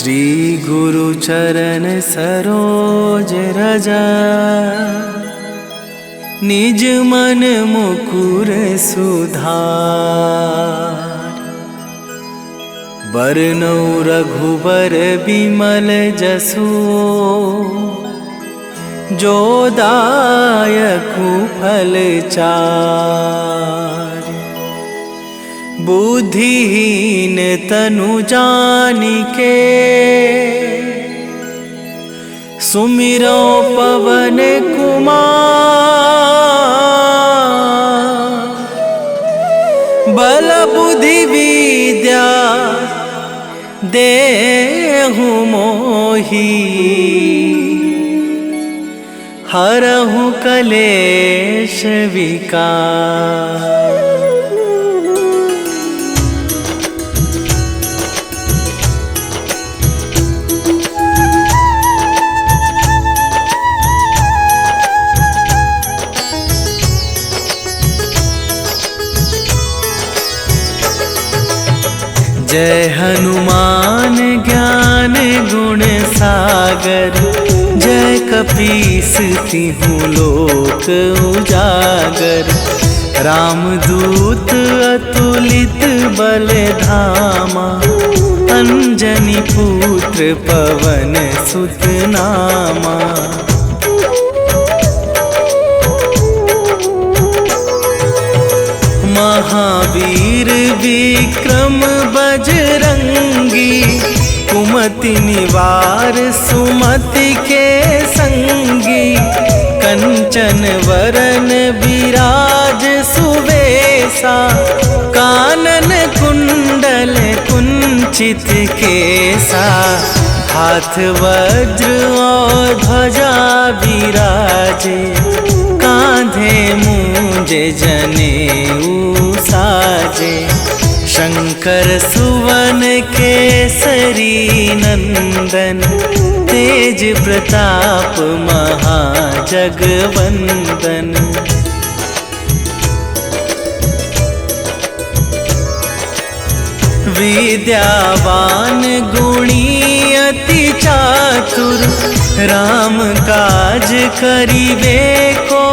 श्री गुरु चरण सरोज रजा, निज मन मुकुर सुधार। बरनौ रघुबर बिमल जसु, जो दायकु फल चार। बुद्धिहीन तनु जानिके, सुमिरो पवन कुमार। बल बुद्धि विद्या देहु मोहि, हरहु कलेश विकार। जय हनुमान ज्ञान गुण सागर, जय कपीस तिहु लोक उजागर। रामदूत अतुलित बल धामा, अंजनी पुत्र पवन सुत नामा। महावीर विक्रम बजरंगी, कुमति निवार सुमति के संगी। कंचन वरन विराज सुवेशा, कानन कुंडल कुंचित केसा। हाथ वज्र और ध्वजा विराजे, कांधे मूंज जनेऊ साजे। शंकर सुवन केसरी नंदन, तेज प्रताप महाजगवंदन। विद्यावान गुणी अति चातुर, राम काज करिबे को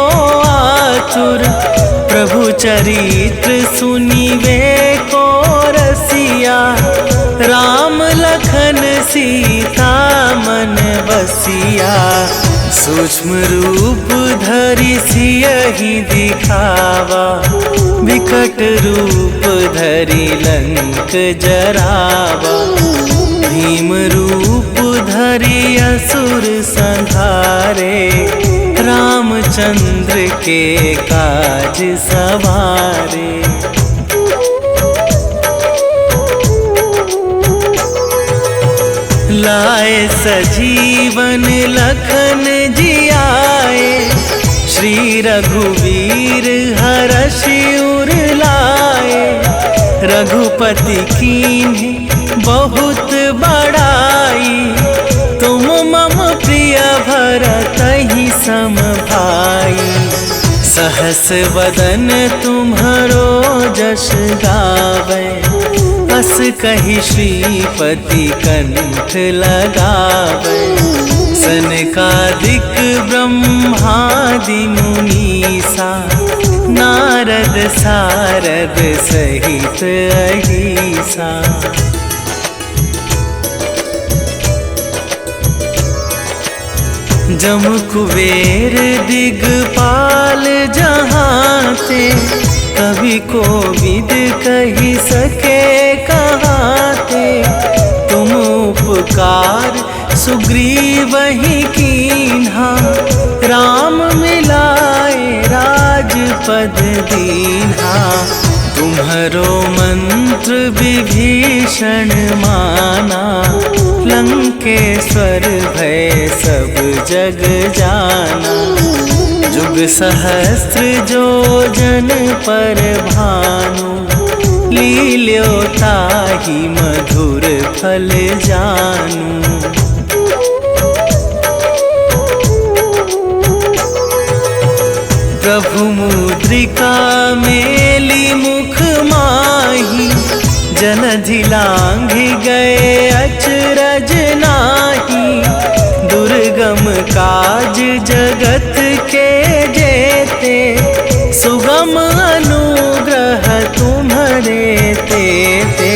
आतुर। प्रभु चरित्र सुनिबे को रसिया, राम लखन सीता मन बसिया। सूक्ष्म रूप धरि सियहि दिखावा, विकट रूप धरि लंक जरावा। भीम रूप धरि असुर संहारे, रामचंद्र के काज सवारे। लाए सजीवन लखन जियाए, श्री रघुवीर हरषि उर लाए। रघुपति कीन्ही बहुत बड़ाई, तुम मम प्रिय भरतहि सम भाई। सहस वदन तुम्हरो जस गावै, अस कहि श्रीपति कंठ लगावै। सनकादिक ब्रह्मादि मुनीसा, नारद सारद सहित अहिसा। जम कुबेर दिगपाल जहाते, कवि कोविद कहि सके कहाते। तुम उपकार सुग्रीवहि कीन्हा, राम मिलाए राजपद दीन्हा। तुम्हरो मंत्र विभीषण माना, लंकेश्वर भय सब जग जाना। जुग सहस्त्र जो जन पर भानु, लील्यो ताहि मधुर फल जानू। प्रभु मुद्रिका मेली मुख माही, जलधि लांघि गए अचरज नाही, दुर्गम काज जगत के जेते, सुगम अनुग्रह तुम्हारे तेते।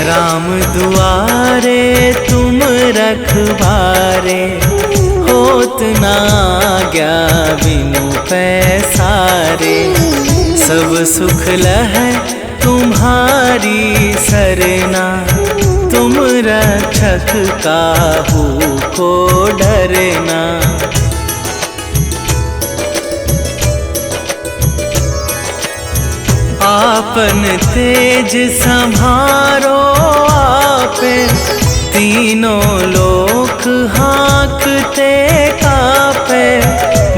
राम दुआरे तुम रखवारे, होत ना आज्ञा बिनु पैसारे। सब सुख लहै तुम्हारी सरना, तुम रक्षक काहू को डरना। आपन तेज संभारो आपे, तीनों लोक हाँकते कापे।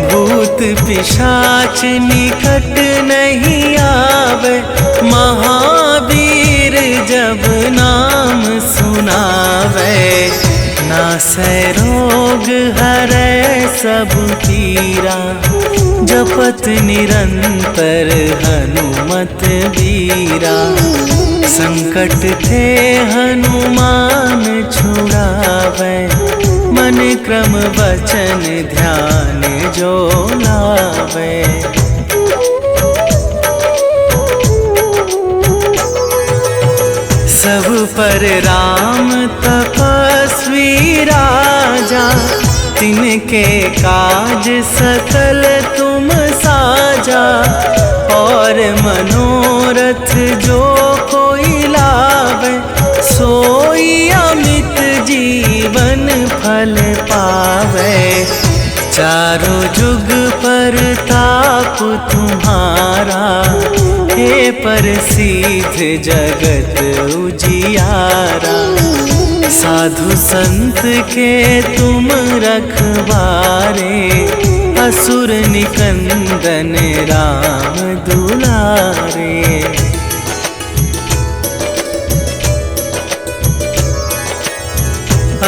भूत पिशाच निकट नहीं आवे, महावीर जब नाम सुनावे। नासै रोग हरै सब पीरा, जपत निरंतर हनुमत बीरा। संकट थे हनुमान छुड़ावे, मन क्रम वचन ध्यान जो लावे। सब पर राम तपस्वी राजा, तिनके काज सकल तुम साजा। और मनोरथ जो कोई लावे, सोई अमित जीवन फल पावे। चारों जुग पर ताप तुम्हारा, हे प्रसिद्ध जगत उजियारा। साधु संत के तुम रखवारे, असुर निकंदन राम दुलारे।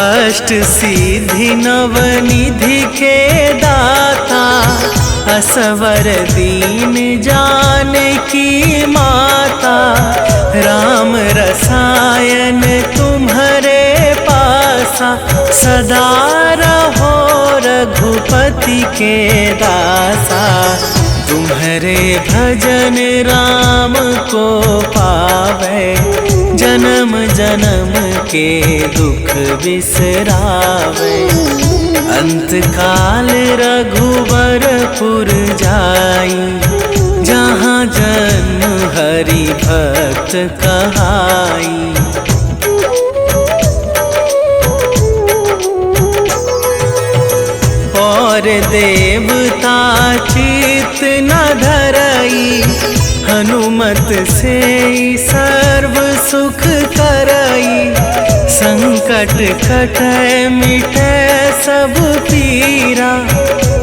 अष्ट सिद्धि नवनिधि के दाता, असवर दीन जानकी माता। राम रसायन तुम्हारे पासा, सदा रहो रघुपति के दासा। तुम्हारे भजन राम को पावे, जन्म जन्म के दुख बिसरावे। अंत काल रघुवरपुर जाई, जहाँ जन्म हरि भक्त कहाई। और देवता चित न धरई, हनुमत से सर्व सुख करई। संकट कटै मिटै सब पीरा,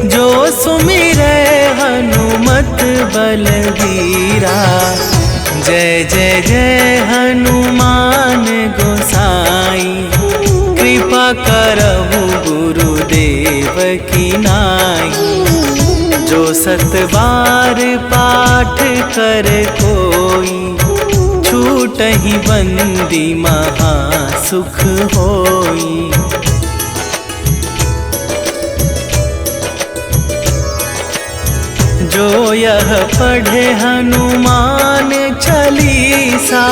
जो सुमिरै हनुमत बलबीरा। जय जय जय हनुमान गोसाई, कृपा करहु गुरुदेव की नाई। जो सत बार पाठ कर कोई, छूटहि बंदी महा सुख होई। जो यह पढ़े हनुमान चालीसा,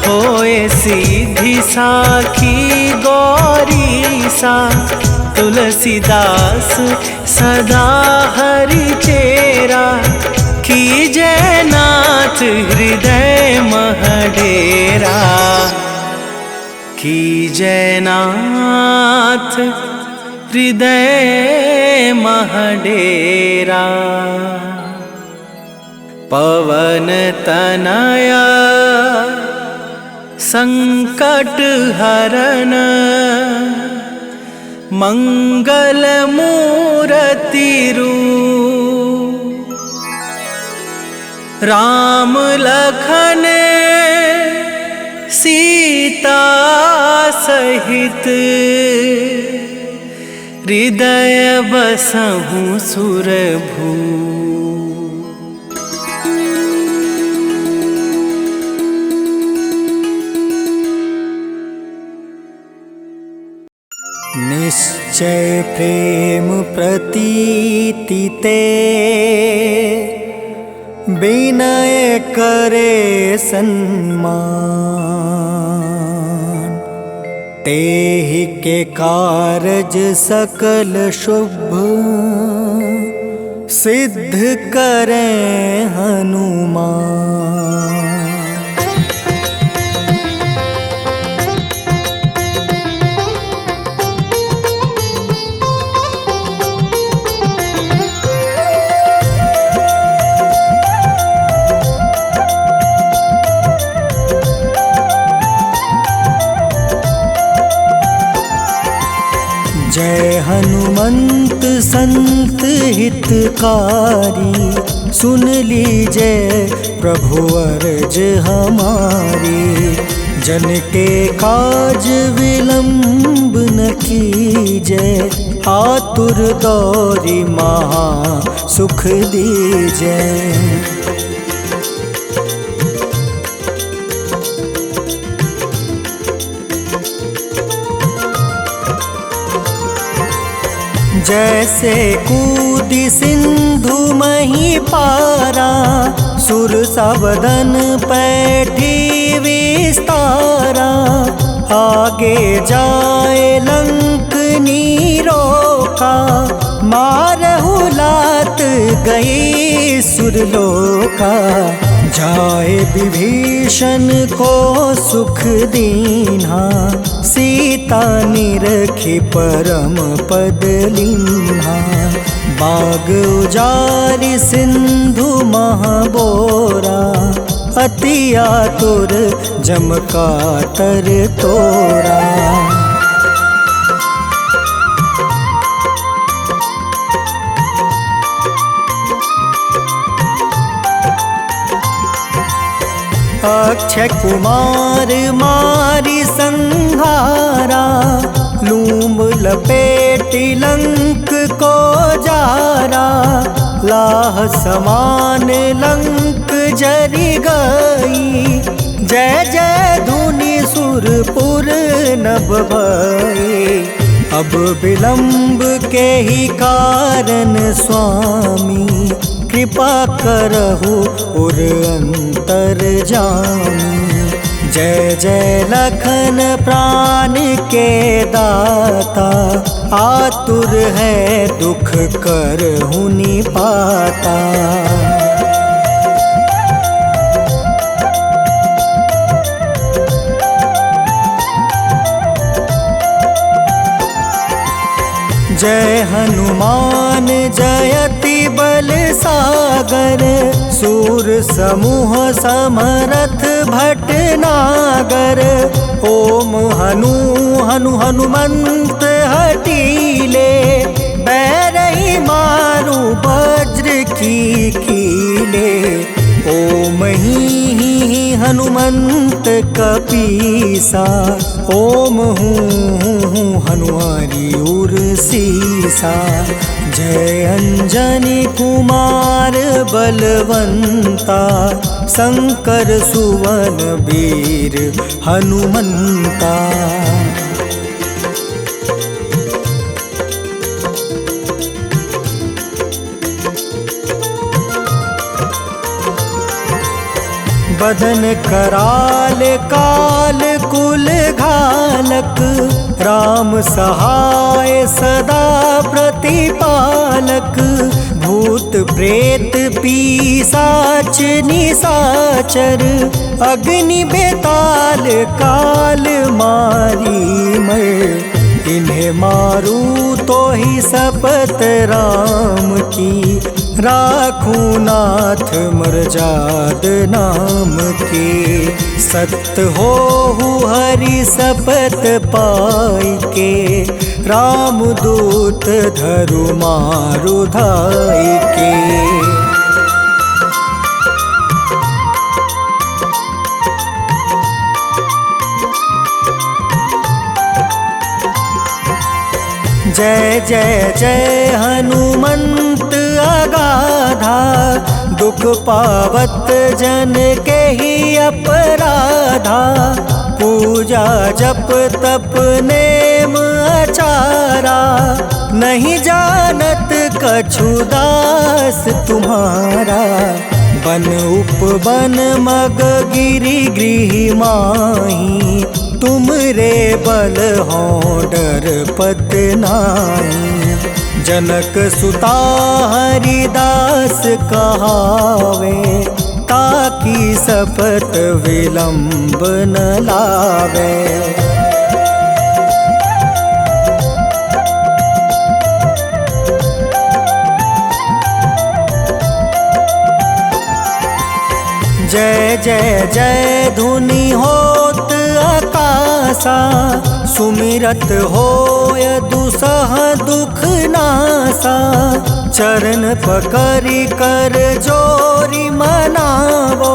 होए सीधी साखी गौरीसा। तुलसीदास सदा हरि चेरा, कीजय नाथ हृदय महडेरा। कीजय नाथ हृदय महडेरा। पवन तनया संकट हरन, मंगल मूरति रूप। राम लखन सीता सहित, हृदय बसहु सुरभूप। निश्चय प्रेम प्रतीति ते विनय करे सन्मान। तेहि के कारज सकल शुभ सिद्ध करें हनुमान। जय हनुमंत संत हितकारी, सुन लीजिए प्रभु अर्ज हमारी। जन के काज विलंब न कीजिए, आतुर दौरी महा सुख दीजिए। जैसे कूदी सिंधु मही पारा, सुर सबदन पैठी विस्तारा। आगे जाए लंक नीरोका, मारहु लात गई सुरलोका। जाए विभीषण को सुख दीन्हा, सीता निरखी परम पद लीन्हा। बाग उजारि सिंधु महाबोरा, अति आतुर जम कातर तोरा। अक्षय कुमार मारी संहारा, लूम लपेटी लंक को जारा। लाह समान लंक जरि गई, जय जय धुनि सुरपुर नभ भई। अब विलंब के ही कारण स्वामी, कृपा करहु उर अंतर जामी। जय जय लखन प्राण के दाता, आतुर है दुख करहु निपाता। जय हनुमान जयति बल सागर, सूर समूह समरथ भटनागर। ओम हनु हनु हनुमंत हटीले, बैरही मारू वज्र की कीले। ओम ही हनुमंत कपीसा, ओम हूँ हनुमारी उर सीसा। जय अंजनी कुमार बलवंता, शंकर सुवन वीर हनुमंता। बदन कराल काल कुल घालक, राम सहाय सदा प्रतिपालक। भूत प्रेत पिशाच निशाचर, अग्नि बेताल काल मारी मर। इन्हें मारू तो ही शपथ राम की, राखूं नाथ मर्याद नाम के। सत्य हो हरि शपथ पाई के, राम दूत धरु मारु धाई के। जय जय जय हनुमंत अगाधा, दुख पावत जन के ही अपराधा। पूजा जप तप नेम चारा, नहीं जानत कछु दास तुम्हारा। बन उपवन मग गिरि गृह माही, तुम रे बल हो डर पत नाही। जनक सुता हरिदास कहावे, ताकि सपत विलंब न लावे। जय जय जय धुनि होत आकाशा, सुमिरत होय दुसह दुख नासा। चरण पकड़ि कर जोरी मनावो,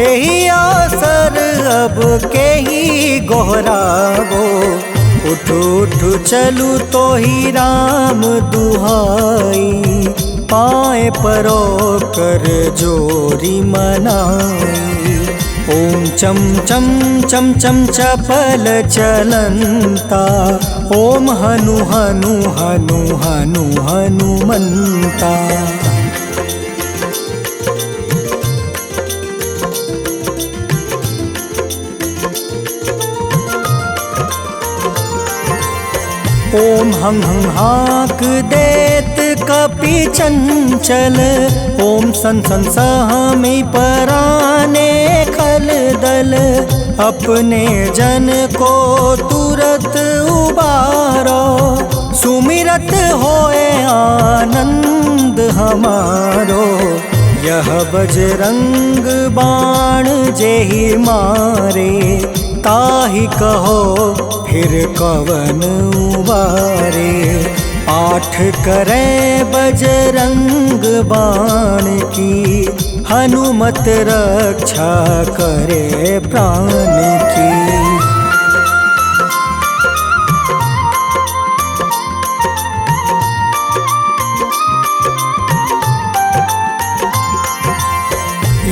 एही अवसर अब केही गोहरावो। उठ उठ चलू तो ही राम दुहाई, पाए परो कर जोरी मनाई। ओम चम चम चम चम चपल चलंता, ओम हनु हनु हनु हनु हनुमंता। ओम हं हं हाक देत कपि चंचल, ओम सन सन सहमी पराने खल दल। अपने जन को तुरत उबारो, सुमिरत होए आनंद हमारो। यह बजरंग बाण जेहि मारे, ताहि कहो फिर कवन उबारे। पाठ करे बजरंग बाण की, हनुमत रक्षा करे प्राण की।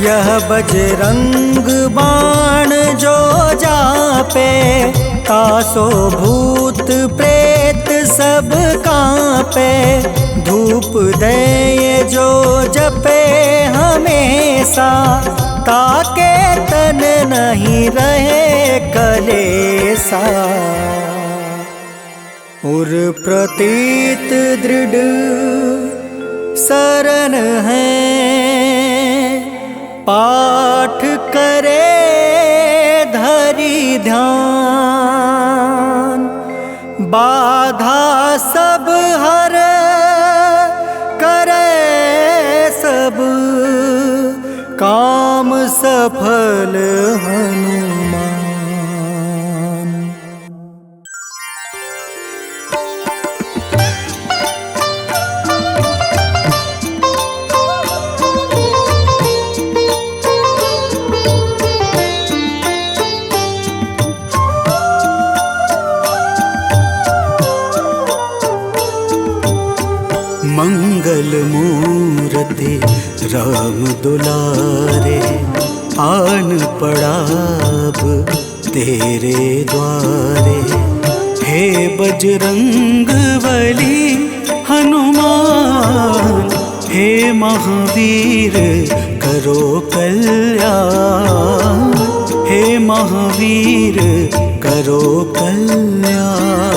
यह बजरंग बाण जो जापे, तासो भूत प्रेत सब कांपे। धूप दे जो जपे हमेशा, ताके तन नहीं रहे कलेसा। उर प्रतीत दृढ़ शरण है, पाठ करे धरि ध्यान। बाधा सब हर करे सब, काम सफल हनुमान। मंगल मूर्ति राम दुलारे, आन पड़ा अब तेरे द्वारे। हे बजरंग बली हनुमान, हे महावीर करो कल्याण। हे महावीर करो कल्याण।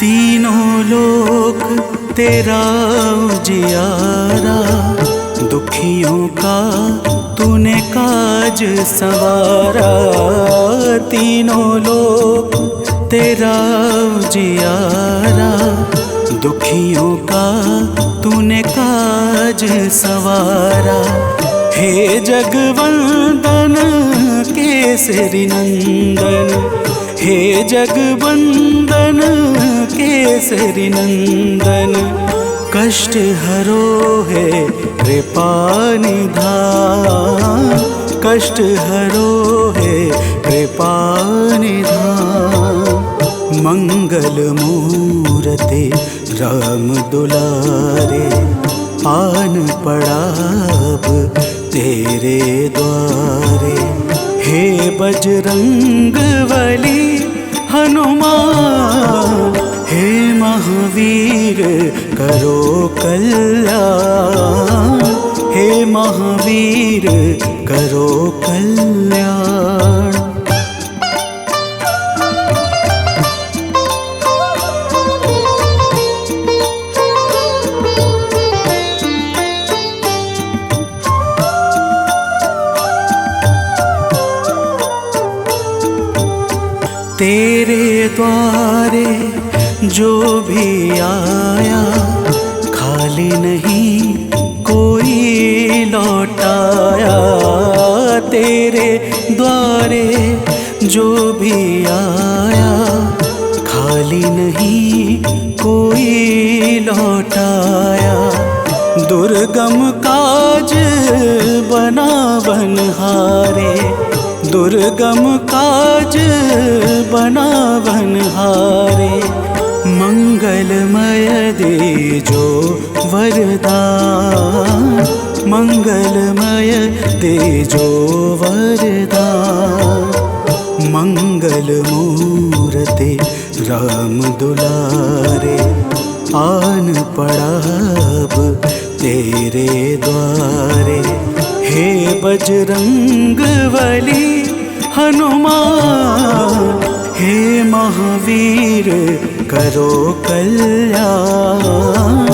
तीनों लोक तेरा उजियारा, दुखियों का तूने काज सवारा। तीनों लोक तेरा उजियारा, दुखियों का तूने काज सवारा। हे जगवंदन केसरी नंदन, हे जगवंदन केसरी नंदन। कष्ट हरो है कृपा निधान, कष्ट हरो है कृपा निधान। मंगल मूरते राम दुलारे, आन पड़ा अब तेरे द्वारे। हे बजरंग बली हनुमान, हे महावीर करो कल्याण, हे महावीर करो कल्याण। तेरे द्वारे जो भी आया, खाली नहीं कोई लौटाया। तेरे द्वारे जो भी आया, खाली नहीं कोई लौटाया। दुर्गम काज बना बनहारे, दुर्गम काज बना बनहारे। मंगलमय दे जो वरदान, मंगलमय दे जो वरदान। मंगल मूरते राम दुलारे, आन पड़ा अब तेरे द्वारे। हे बजरंग बली हनुमान, हे महावीर करो कल्याण,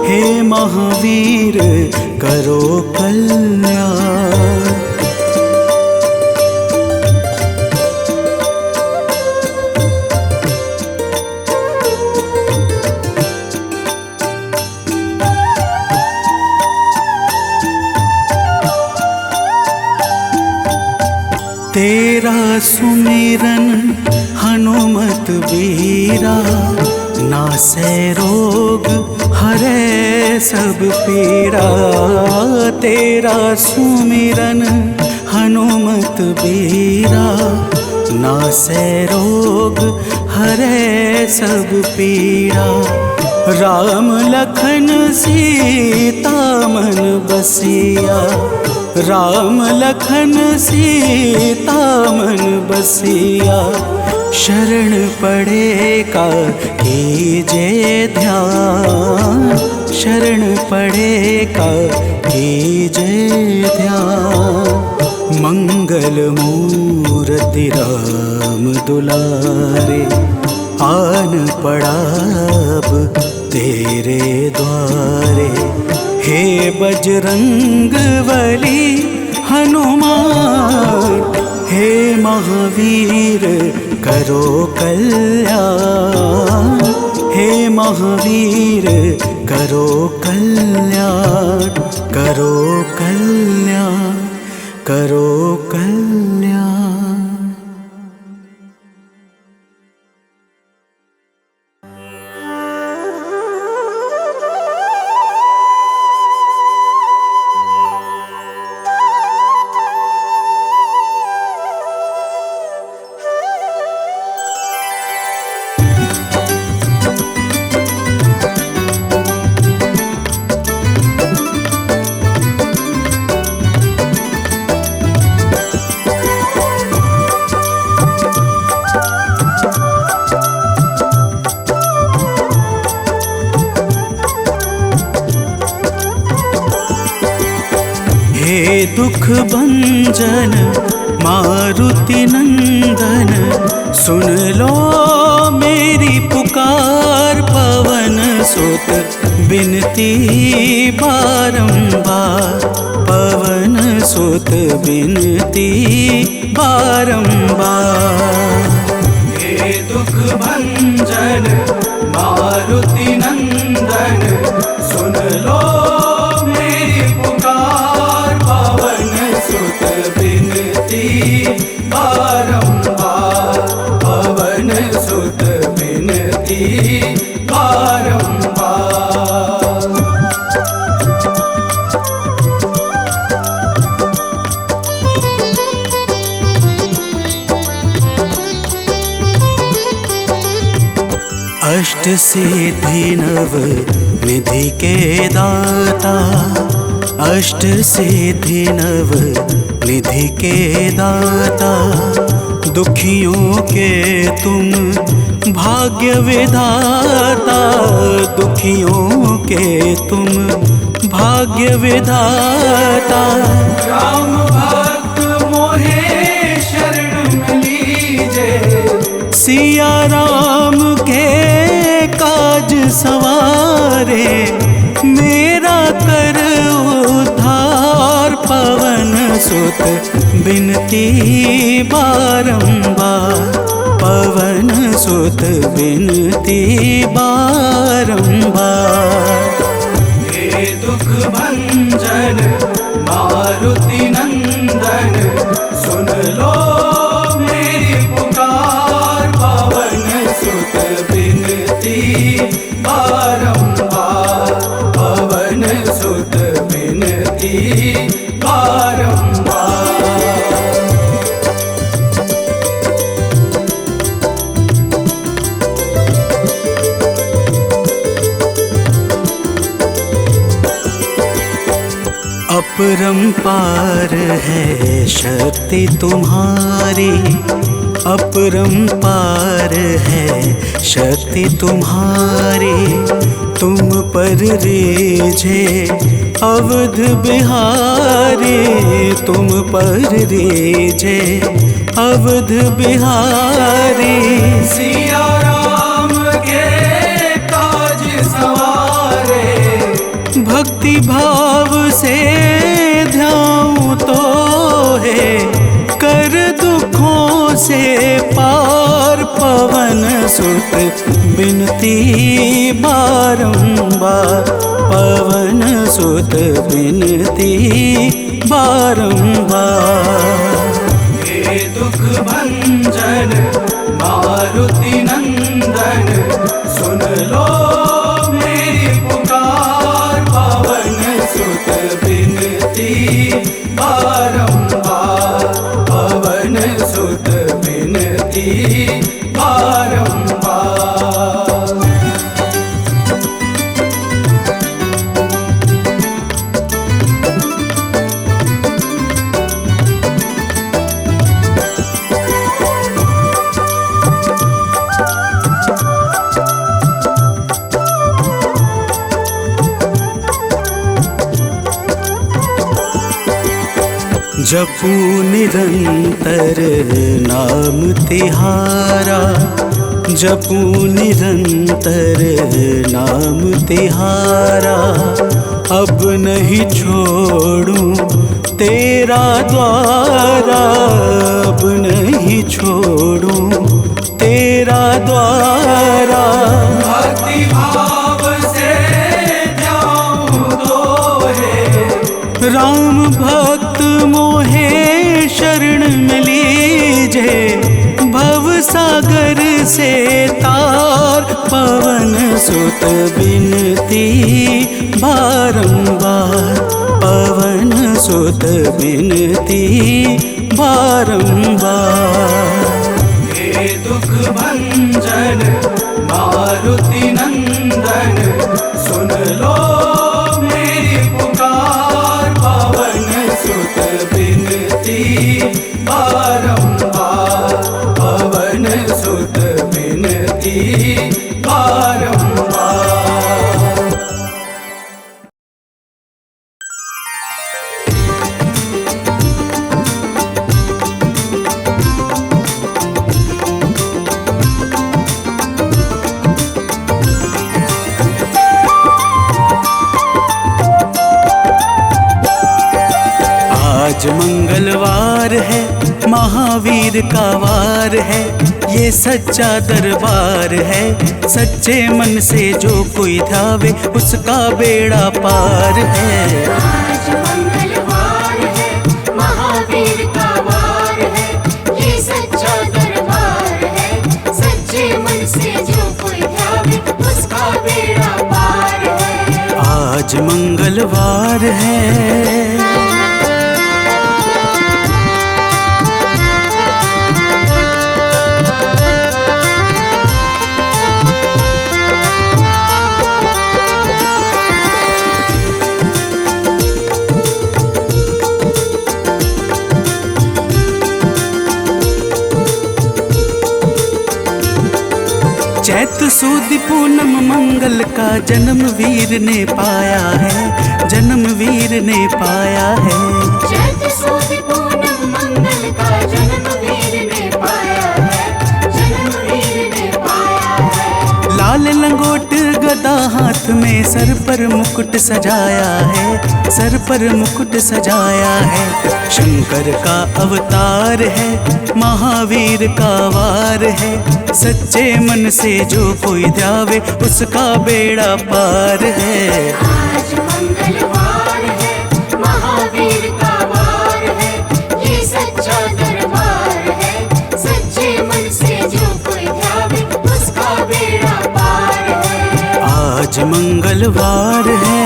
हे महावीर करो कल्याण। तेरा सुमिरन हनुमत बीरा, नासै रोग हरै सब पीरा। तेरा सुमिरन हनुमत बीरा, नासै रोग हरै सब पीरा। राम लखन सीता मन बसिया, राम लखन सीता मन बसिया। शरण पड़े का कीजे ध्यान, शरण पड़े का कीजे ध्यान। मंगल मूरति राम दुलारे, आन पड़ा अब तेरे द्वारे। हे बजरंग बली हनुमान, हे महावीर करो कल्याण, हे महावीर करो कल्याण। करो कल्याण, करो कल्याण। हे दुख भंजन मारुति नंदन, सुन लो मेरी पुकार। पवन सुत बिनती बारंबार, पवन सुत बिनती बारंबार। हे दुख भंजन मारुति नंदन, सुन लो मेरी पुकार। पवन सुत बिनती बारंबार, पवन सुत बिनती बारंबार। अष्ट सिद्धि नव निधि के दाता, अष्ट सिद्धि नव निधि के दाता, दुखियों के तुम भाग्य विधाता, दुखियों के तुम भाग्य विधाता। राम भक्त मोहे शरण लीजे, सिया राम के काज सवारे, मेरा कर उद्धार पवन सुत बिनती बारंबार, पवन सुत बिनती बारंबार। हे दुख भंजन मारुति नंदन, सुन लो मेरी पुकार, पवन सुत बिनती बारंबार, पवन सुत बिनती बारंबार। अपरंपार है शक्ति तुम्हारी, अपरंपार है शक्ति तुम्हारी, तुम पर रीझे अवध बिहारी, तुम पर रीझे अवध बिहारी। सिया राम के काज सवारे, भक्ति भाव से ध्याऊं तो है, कर दुखों से पार, पवन सुत बिनती बारंबार, पवन सुत बिनती बारंबार। हे दुख भंजन मारुति नंदन, सुन लो मेरी पुकार, पवन सुत बिनती बारंबार, पवन सुत बिनती बारंबार। जपू निरंतर नाम तिहारा, जपू निरंतर नाम तिहारा, अब नहीं छोड़ूं तेरा द्वारा, अब नहीं छोड़ूं तेरा द्वारा। भक्ति भाव से ध्याऊं तो है, राम भक्त मोहे शरण में लीजे, भव सागर से तार, पवन सुत बिनती बारंबार, पवन सुत बिनती बारंबार। हे दुख भंजन मारुति नंदन, सुन लो मेरी पुकार, पवन सुत बिनती बारंबार, पवन सुत बिनती बारंबार। आज मंगलवार है, महावीर का वार है, ये सच्चा दरबार है, सच्चे मन से जो कोई ध्यावे उसका बेड़ा पार है। आज मंगलवार है, महावीर का वार है, ये सच्चा दरबार है, सच्चे मन से जो कोई ध्यावे उसका बेड़ा पार है। आज मंगलवार है। सूद पूनम मंगल का जन्म वीर ने पाया है, जन्म वीर ने पाया है। चैत सुद पूनम मंगल का जन्म वीर ने पाया है, जन्म वीर ने पाया है। लाल लंगोट गदा हाथ में, सर पर मुकुट सजाया है, सर पर मुकुट सजाया है। शंकर का अवतार है, महावीर का वार है। सच्चे मन से जो कोई ध्यावे उसका बेड़ा पार है। आज मंगलवार है, महावीर का वार है, ये सच्चा दरबार है। सच्चे मन से जो कोई ध्यावे उसका बेड़ा पार है। आज मंगलवार है।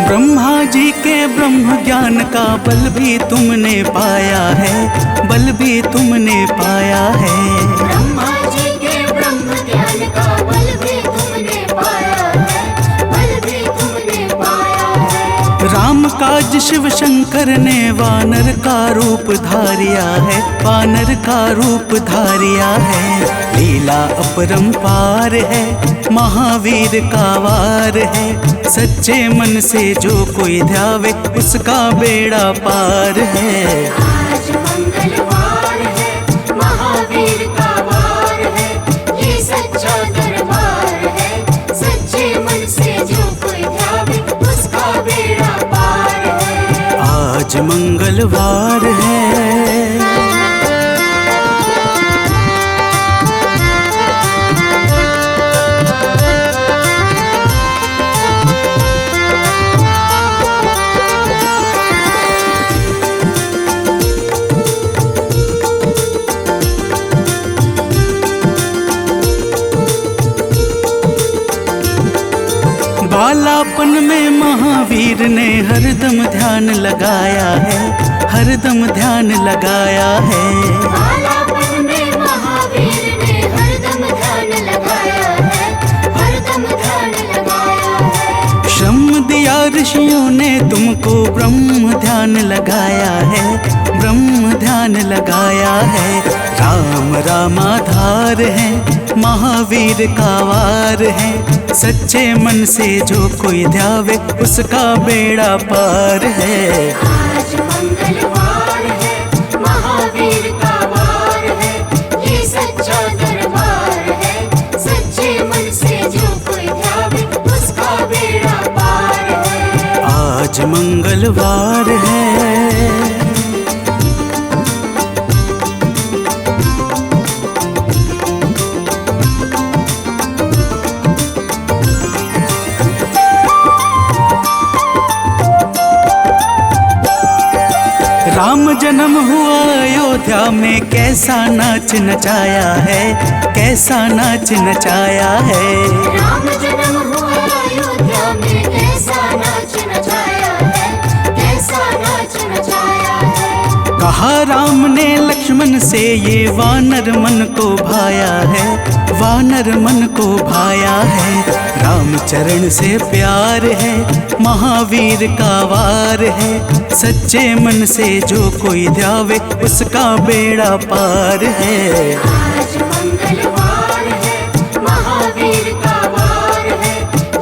ब्रह्मा जी के ब्रह्म ज्ञान का बल भी तुमने पाया है, बल भी तुमने पाया है। ब्रह्मा जी के ब्रह्म ज्ञान का बल भी तुमने पाया है, बल भी तुमने पाया है। राम काज शिव शंकर ने वानर का रूप धारिया है, वानर का रूप धारिया है। लीला अपरंपार है, महावीर का वार है। सच्चे मन से जो कोई ध्यावे उसका बेड़ा पार है। आज मंगलवार है, महावीर का वार है, ये सच्चा दरबार है। सच्चे मन से जो कोई ध्यावे उसका बेड़ा पार है। आज मंगलवार है। बालापन में महावीर ने हरदम ध्यान लगाया है, हरदम ध्यान लगाया है। बालापन में महावीर ने हरदम ध्यान लगाया है, हरदम ध्यान लगाया है। श्रम दिया ऋषियों ने तुमको, ब्रह्म ध्यान लगाया है, ब्रह्म ध्यान लगाया है। राम रामाधार है, महावीर का वार है। सच्चे मन से जो कोई ध्यावे उसका बेड़ा पार है। आज मंगलवार है, महावीर का वार है, ये सच्चा दरबार है। सच्चे मन से जो कोई ध्यावे उसका बेड़ा पार है। आज मंगलवार है। राम जन्म हुआ अयोध्या में, कैसा नाच नचाया है, कैसा नाच नचाया है। राम जन्म हुआ अयोध्या में, कैसा नाच नचाया है, कैसा नाच नचाया है। कहा राम ने लक्ष्मण से, ये वानर मन को भाया है, वानर मन को भाया है। राम चरण से प्यार है, महावीर का वार है। सच्चे मन से जो कोई ध्यावे उसका बेड़ा पार है। आज मंगलवार है, महावीर का वार है,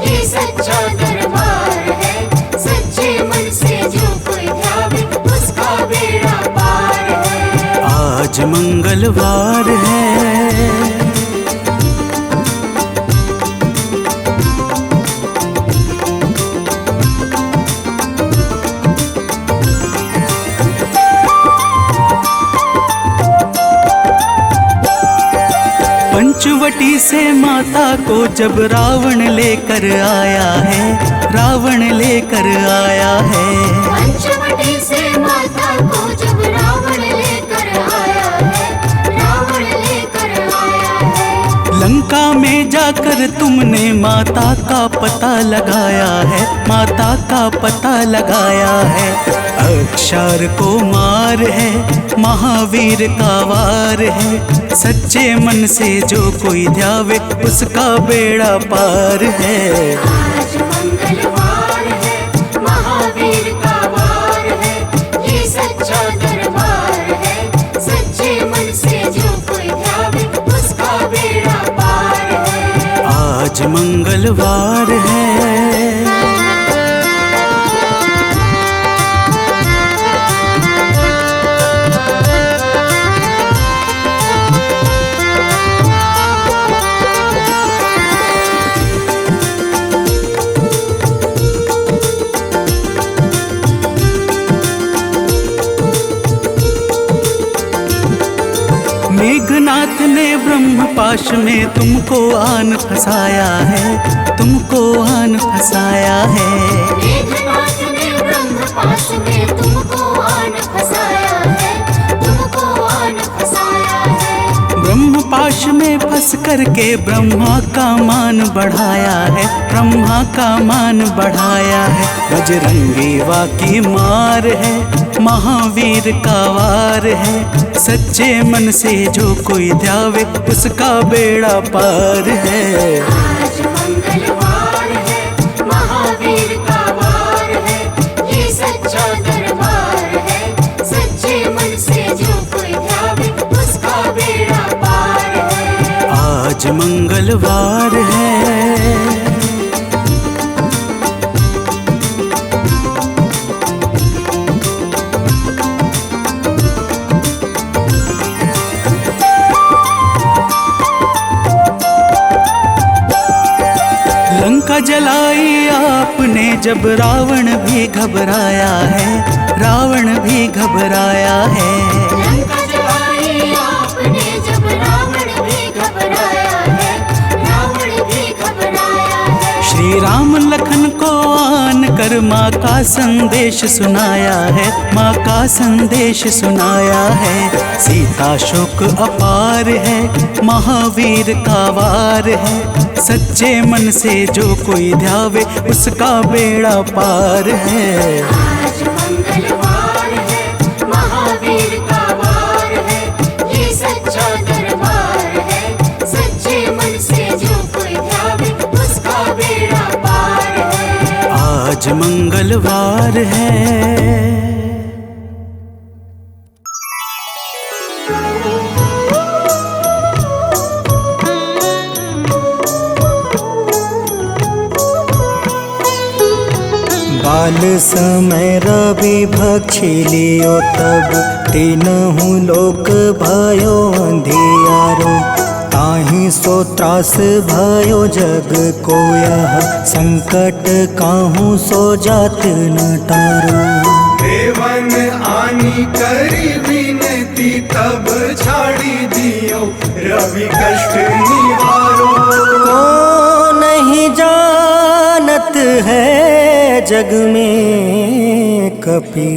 ये सच्चा दरबार है। सच्चे मन से जो कोई ध्यावे उसका बेड़ा पार है। आज मंगलवार है। पंचवटी से माता को जब रावण लेकर आया है, रावण लेकर आया है। पंचवटी से माता को जब रावण लेकर आया है, रावण लेकर आया है। लंका में जाकर तुमने माता का पता लगाया है, माता का पता लगाया है। अक्षर को मार है, महावीर का वार है। सच्चे मन से जो कोई ध्यावे उसका बेड़ा पार है। आज मंगलवार है, महावीर का वार है, ये सच्चा दरबार है। सच्चे मन से जो कोई ध्यावे उसका बेड़ा पार है। आज मंगलवार है। मेघनाथ ने ब्रह्म पाश में तुमको आन फंसाया है, तुमको आन फंसाया है। मेघनाथ ने ब्रह्म पाश में तुमको आन फंसाया है, तुमको आन फंसाया है। ब्रह्म पाश में फंस करके ब्रह्मा का मान बढ़ाया है, ब्रह्मा का मान बढ़ाया है। बजरंगी वाकी मार है, महावीर का वार है। सच्चे मन से जो कोई ध्यावे उसका बेड़ा पार है। आज मंगलवार है, महावीर का वार है, ये सच्चा दरबार है। सच्चे मन से जो कोई ध्यावे उसका बेड़ा पार है। आज मंगलवार है। लंका जलाई आपने जब रावण भी घबराया है, रावण भी घबराया है। लंका जलाई आपने जब रावण भी घबराया है, रावण भी घबराया है। श्री राम लखन को आन कर माँ का संदेश सुनाया है, माँ का संदेश सुनाया है। सीता शोक अपार है, महावीर का वार है। सच्चे मन से जो कोई ध्यावे उसका बेड़ा पार है। आज मंगलवार है, महावीर का वार है, ये सच्चा दरबार है। सच्चे मन से जो कोई ध्यावे उसका बेड़ा पार है। आज मंगलवार है। बाल समय रवि भक्षी लियो तब तीनहु लोक भयो अंधियारो। ताहि सो त्रास भयो जग को यह संकट काहू सो जात न टारो। देवन आनी करी विनती तब छाड़ी दियो रवि कष्ट निवारो। को नहीं जानत है जग में कपि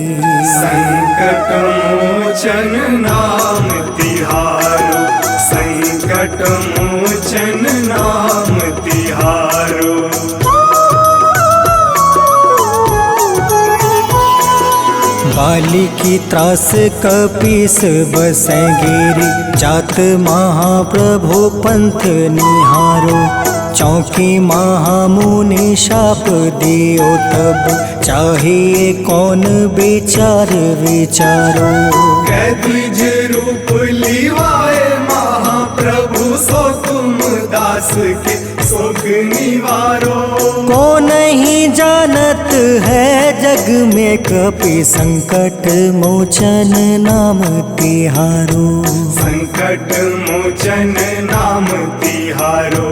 संकट मोचन नाम तिहारो, संकट मोचन नाम तिहारो। बाली की त्रास कपीस बसै गिरी। जात महाप्रभु पंथ निहारो। चौकी महामुनि शाप दियो तब चाहिए कौन विचार विचारो। कैदिज रूप लिवाए महाप्रभु सो तुम दास के शोक निवारो। को नहीं जानत है जग में कपि संकट मोचन नाम तिहारो। संकट मोचन नाम तिहारो।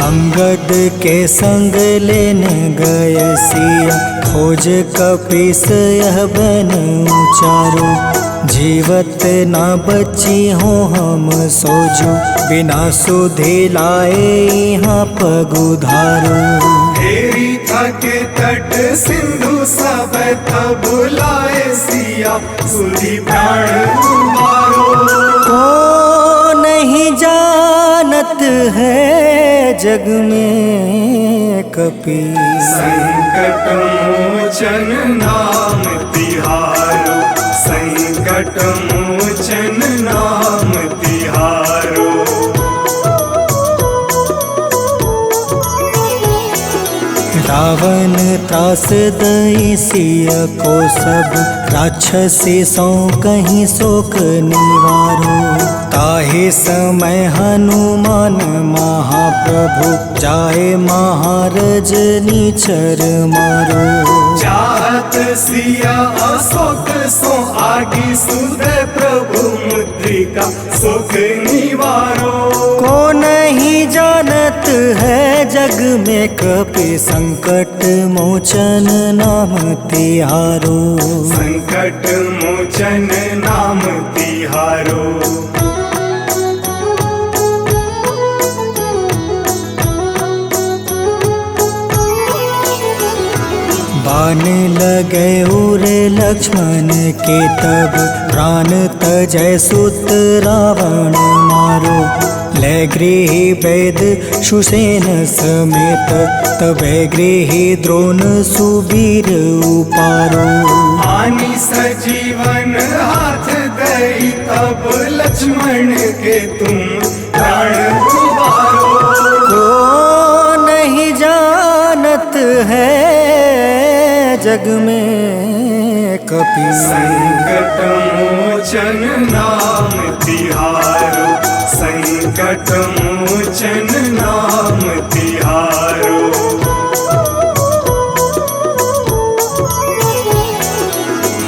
अंगद के संग लेने गए सिया। खोज कपीस यह बन उचारो। जीवत ना बची हो हम सोजो। बिना सुधि लाए यहाँ पगुधारो। हेरी थके तट सिंधु सब तब लाए सिया। सुधि प्राण मारो। को नहीं जानत है जग में कपि। संकट मोचन नाम तिहारो, संकट मोचन नाम तिहारो। रावण त्रास दई सिय को सब, राक्षसी सौ कहीं शोक निवारो। ताहे समय हनुमान महाप्रभु, जाए महारज निचर मारो। चाहत सिया अशोक सो आगी, सुदय प्रभु मुद्रिका सुख निवारो। को नहीं जानत है जग में कपि, संकट मोचन नाम तिहारो। संकट मोचन नाम तिहारो। बाण लगे उर लक्ष्मण के तब, प्राण तजय सुत रावण मारो। ले गृही वैद सुसेन समेत, तबे गृही द्रोण सुबीर उपारो। आनी सजीवन हाथ दई, तब लक्ष्मण के तुम प्राण उबारो। को नहीं जानत है जग में कपि, संकट मोचन नाम तिहारो, संकट मोचन नाम तिहारो।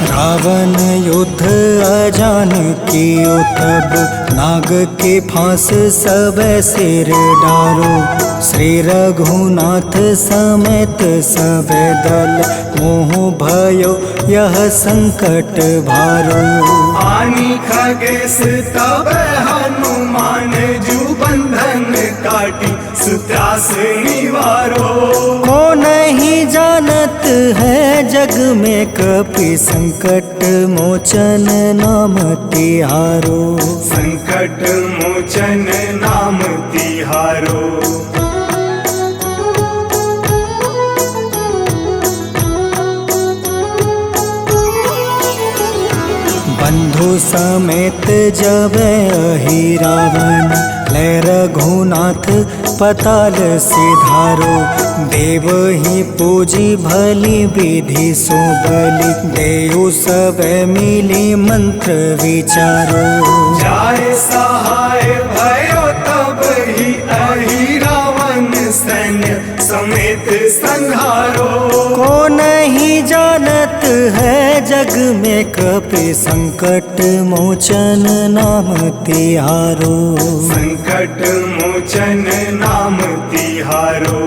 रावण युद्ध अजान कियो तब, नाग के फांस सब सिर डारो। श्री रघुनाथ समेत सब दल, मोह भयो यह संकट भारो। आनी खगेश तब हनुमान, जू बंधन काटी सुत्रास निवारो। को नहीं जानत है जग में कपि, संकट मोचन नाम तिहारो। संकट मोचन नाम तिहारो। बंधु समेत जब अहि रावण, ले रघुनाथ पताल सिधारो। देव ही पूजी भली विधि सो बलि, देव सब मिली मंत्र विचारो। जाय सहाय भयो तब ही अहि रावण, सैन्य समेत संहारो। को नहीं जानत है जग में कपि, संकट मोचन नाम तिहारो। संकट मोचन नाम तिहारो।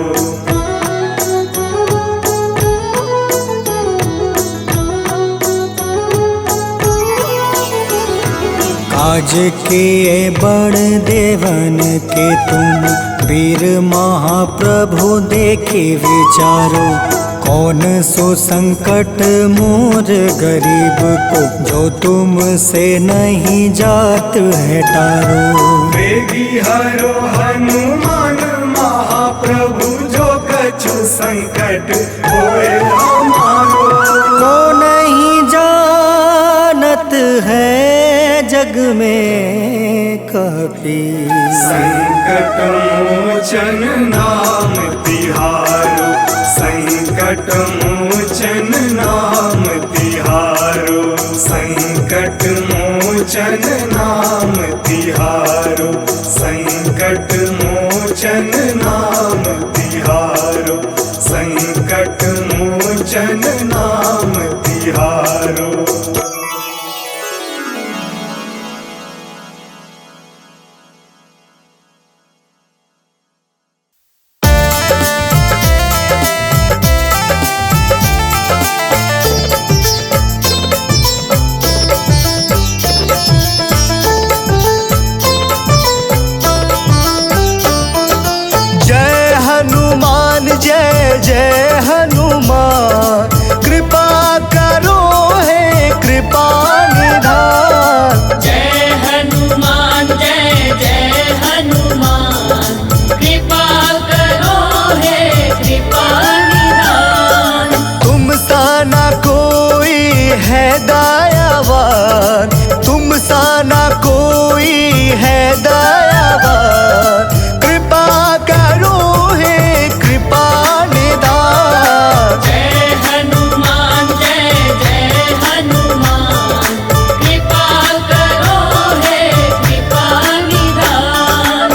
काज किए बड़ देवन के तुम, वीर महाप्रभु देखे विचारो। कौन सो संकट मोर गरीब को, जो तुमसे नहीं जात है टारो। वेगी हरो हनुमान महाप्रभु, जो कछु संकट होए हमारो। को नहीं जानत है जग में कपि, संकट मोचन नाम तिहारो, संकट मोचन नाम तिहारो। संकट मोचन नाम तिहारो, संकट मोचन नाम तिहारो, संकट मोचन नाम तिहारो। जय जय हनुमान, कृपा करो हे कृपा निधान। जय हनुमान जय जय हनुमान, है दयावान, तुम सा ना कोई है दयावान। कृपा करो हे कृपा निधान। जय हनुमान जय जय हनुमान, कृपा करो हे कृपा निधान।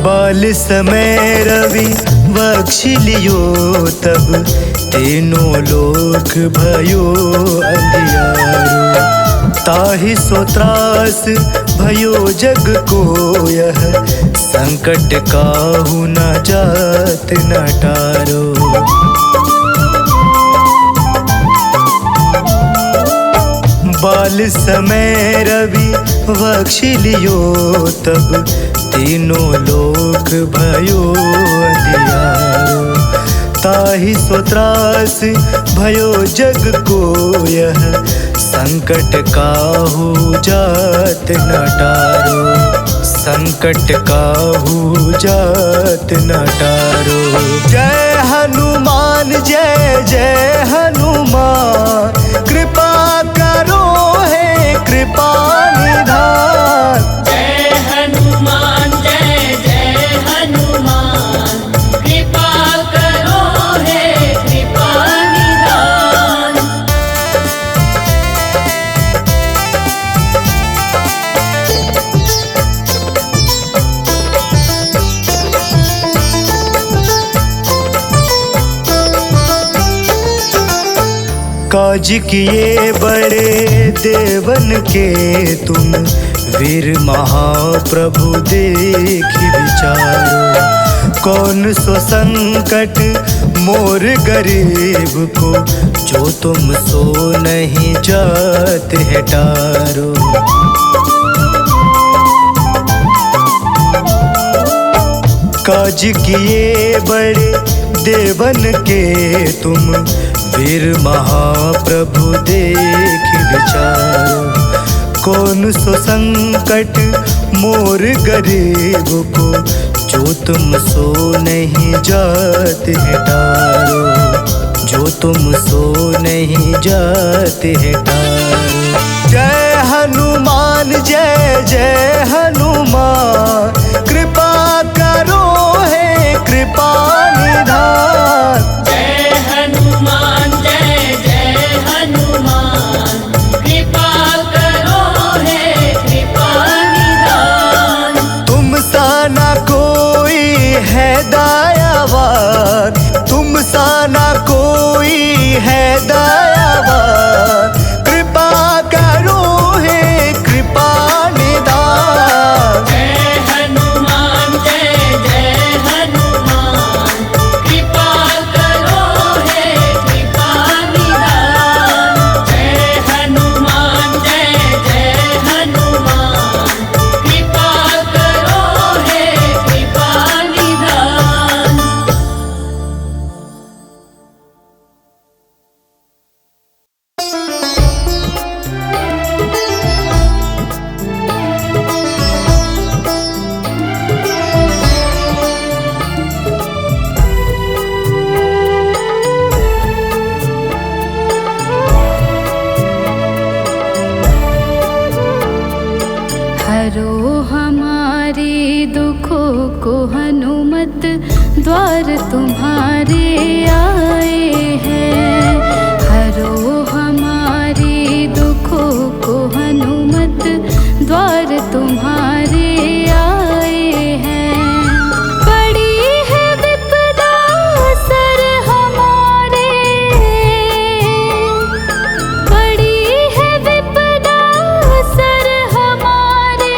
बाल समय रवि बख्श लियो तब, तीनों लोक भयो अंधियारो। ताहि सो त्रास भयो जग को यह, संकट काहू न जात न टारो। बाल समय रवि बख्श लियो तब, तीनों लोक भयो अंधियारो। ताहि सो त्रास भयो जग को यह, संकट काहू जात न टारो। संकट काहू जात न टारो। जय हनुमान जय जय हनुमान, कृपा करो हे कृपा निधान। जय हनुमान जय जय हनुमान, कृपा करो हे कृपा निधान। काज किए बड़े देवन के तुम, वीर महाप्रभु देखि विचारो। कौन सो संकट मोर गरीब को, जो तुम सो नहीं जात है टारो। काज किए बड़े देवन के तुम, वीर महाप्रभु देखि विचारो। कौन सो संकट मोर गरीब को, जो तुम सो नहीं जात है टारो। जो तुम सो नहीं जात है टारो। जय हनुमान जय जय हनुमान, कृपा करो हे कृपा निधान। जय हनुमान जय जय हनुमान, कृपा करो हे कृपा निधान। तुम सा ना कोई है दयावान, तुम सा ना कोई है दयावान। कृपा करो हे कृपा निधान। जय हनुमान जय जय हनुमान, कृपा करो हे कृपा निधान। जय हनुमान जय जय हनुमान, कृपा करो हे कृपा निधान। हरो हमारे दुखों को हनुमत, द्वार तुम्हारे आए हैं। हरो हमारे दुखों को हनुमत, द्वार तुम्हारे आए हैं। पड़ी है विपदा सर हमारे, पड़ी है विपदा सर हमारे,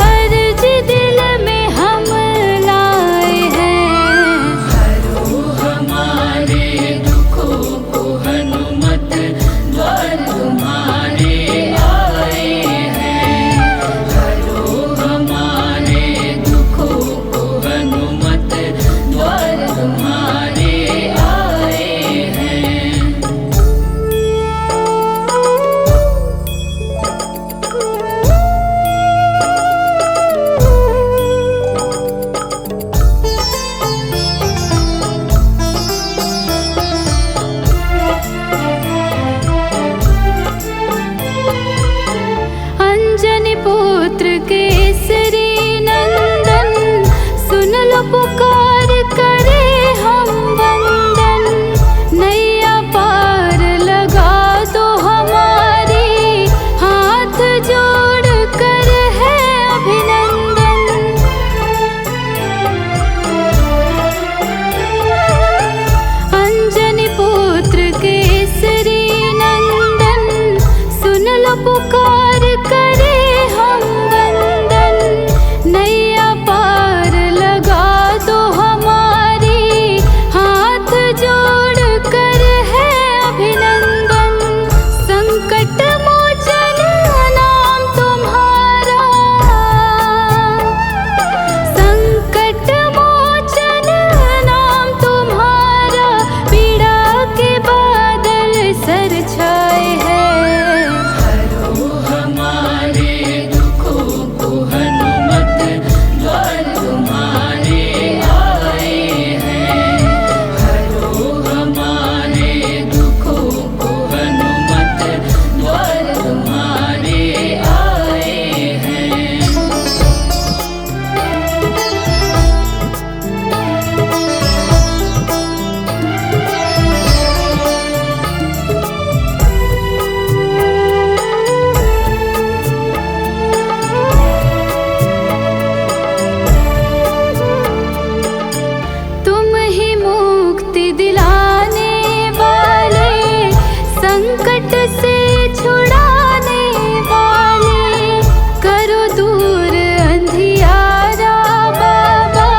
अर्ज दिल में हम लाए हैं। हरो हमारे दुखों को हनुमत, द्वार तुम्हारे आए हैं। हरो मुक्ति दिलाने वाले, संकट से छुड़ाने वाले, करो दूर अंधियारा बाबा,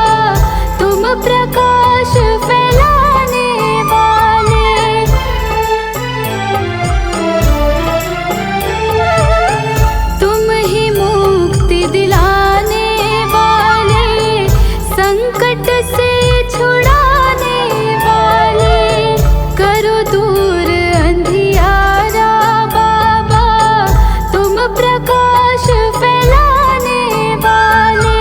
तुम प्रकाश फैलाने वाले। तुम ही मुक्ति दिलाने वाले, संकट से छुड़ाने वाले, करो दूर अंधियारा बाबा, तुम प्रकाश फैलाने वाले।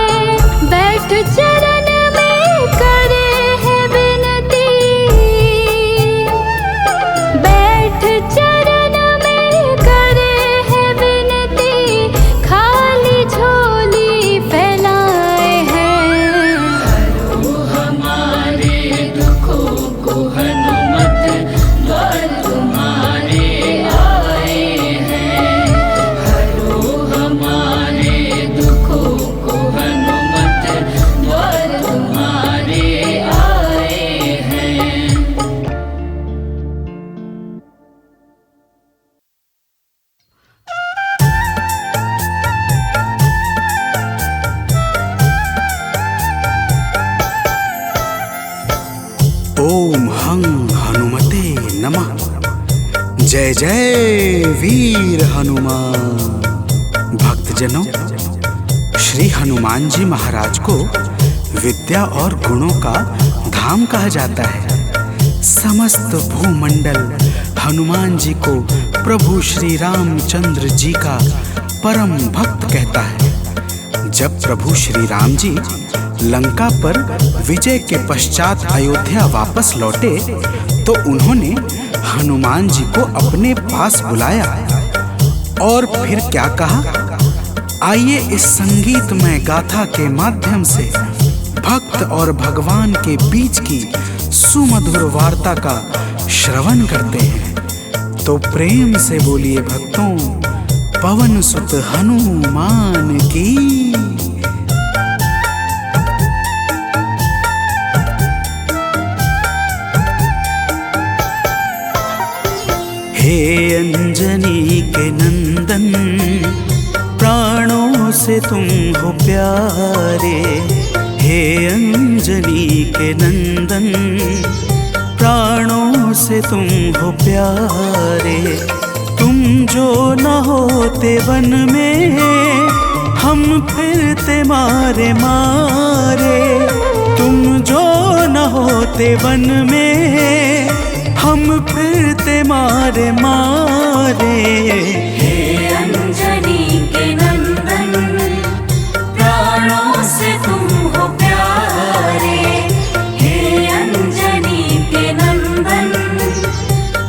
बैठ चरण में करे है विनती, बैठ चरण में करे है विनती, खाली झोली फैलाए हैं। हमारे दुखों को हनुमत द्वार तुम्हारे आए हैं। हरो हमारे दुखों को हनुमत द्वार तुम्हारे आए हैं। ओम हं हनुमते नमः। जय जय वीर हनुमान। भक्तजनों, श्री हनुमान जी महाराज को विद्या और गुणों का धाम कहा जाता है। समस्त भूमंडल हनुमान जी को प्रभु श्री रामचंद्र जी का परम भक्त कहता है। जब प्रभु श्री राम जी लंका पर विजय के पश्चात अयोध्या वापस लौटे तो उन्होंने हनुमान जी को अपने पास बुलाया और फिर क्या कहा, आइए इस संगीतमय गाथा के माध्यम से भक्त और भगवान के बीच की सुमधुर वार्ता का श्रवण करते हैं। तो प्रेम से बोलिए भक्तों, पवन सुत हनुमान की। हे अंजनी के नंदन, प्राणों से तुम हो प्यारे। हे अंजनी के नंदन, प्राणों से तुम हो प्यारे। तुम जो न होते वन में, हम फिरते मारे मारे। तुम जो न होते वन में, हम फिरते मारे मारे। हे अंजनी के नंदन, प्राणों से तुम हो प्यारे। हे अंजनी के नंदन,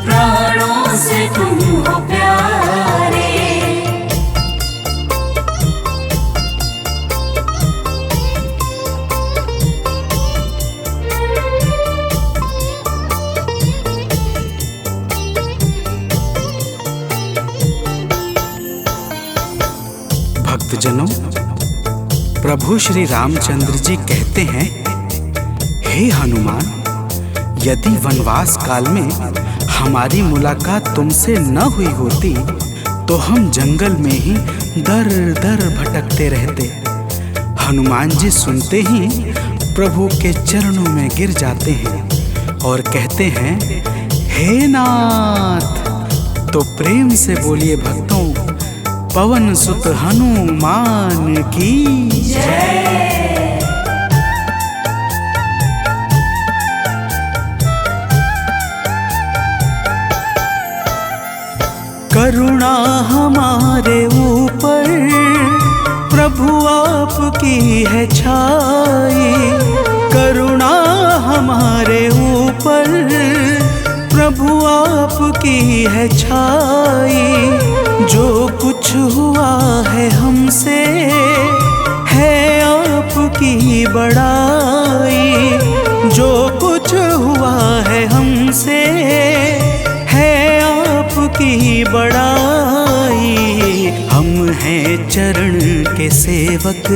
प्राणों से तुम हो प्यारे। भक्तजनों, प्रभु श्री रामचंद्र जी कहते हैं, हे हनुमान, यदि वनवास काल में हमारी मुलाकात तुमसे न हुई होती तो हम जंगल में ही दर दर भटकते रहते। हनुमान जी सुनते ही प्रभु के चरणों में गिर जाते हैं और कहते हैं, हे नाथ। तो प्रेम से बोलिए भक्तों, पवन सुत हनुमान की जय। करुणा हमारे ऊपर प्रभु आपकी है छाई। करुणा हमारे ऊपर प्रभु आपकी है छाई। जो कुछ हुआ है हमसे है आपकी बड़ाई। जो कुछ हुआ है हमसे है आपकी बड़ाई। हम हैं चरण के सेवक,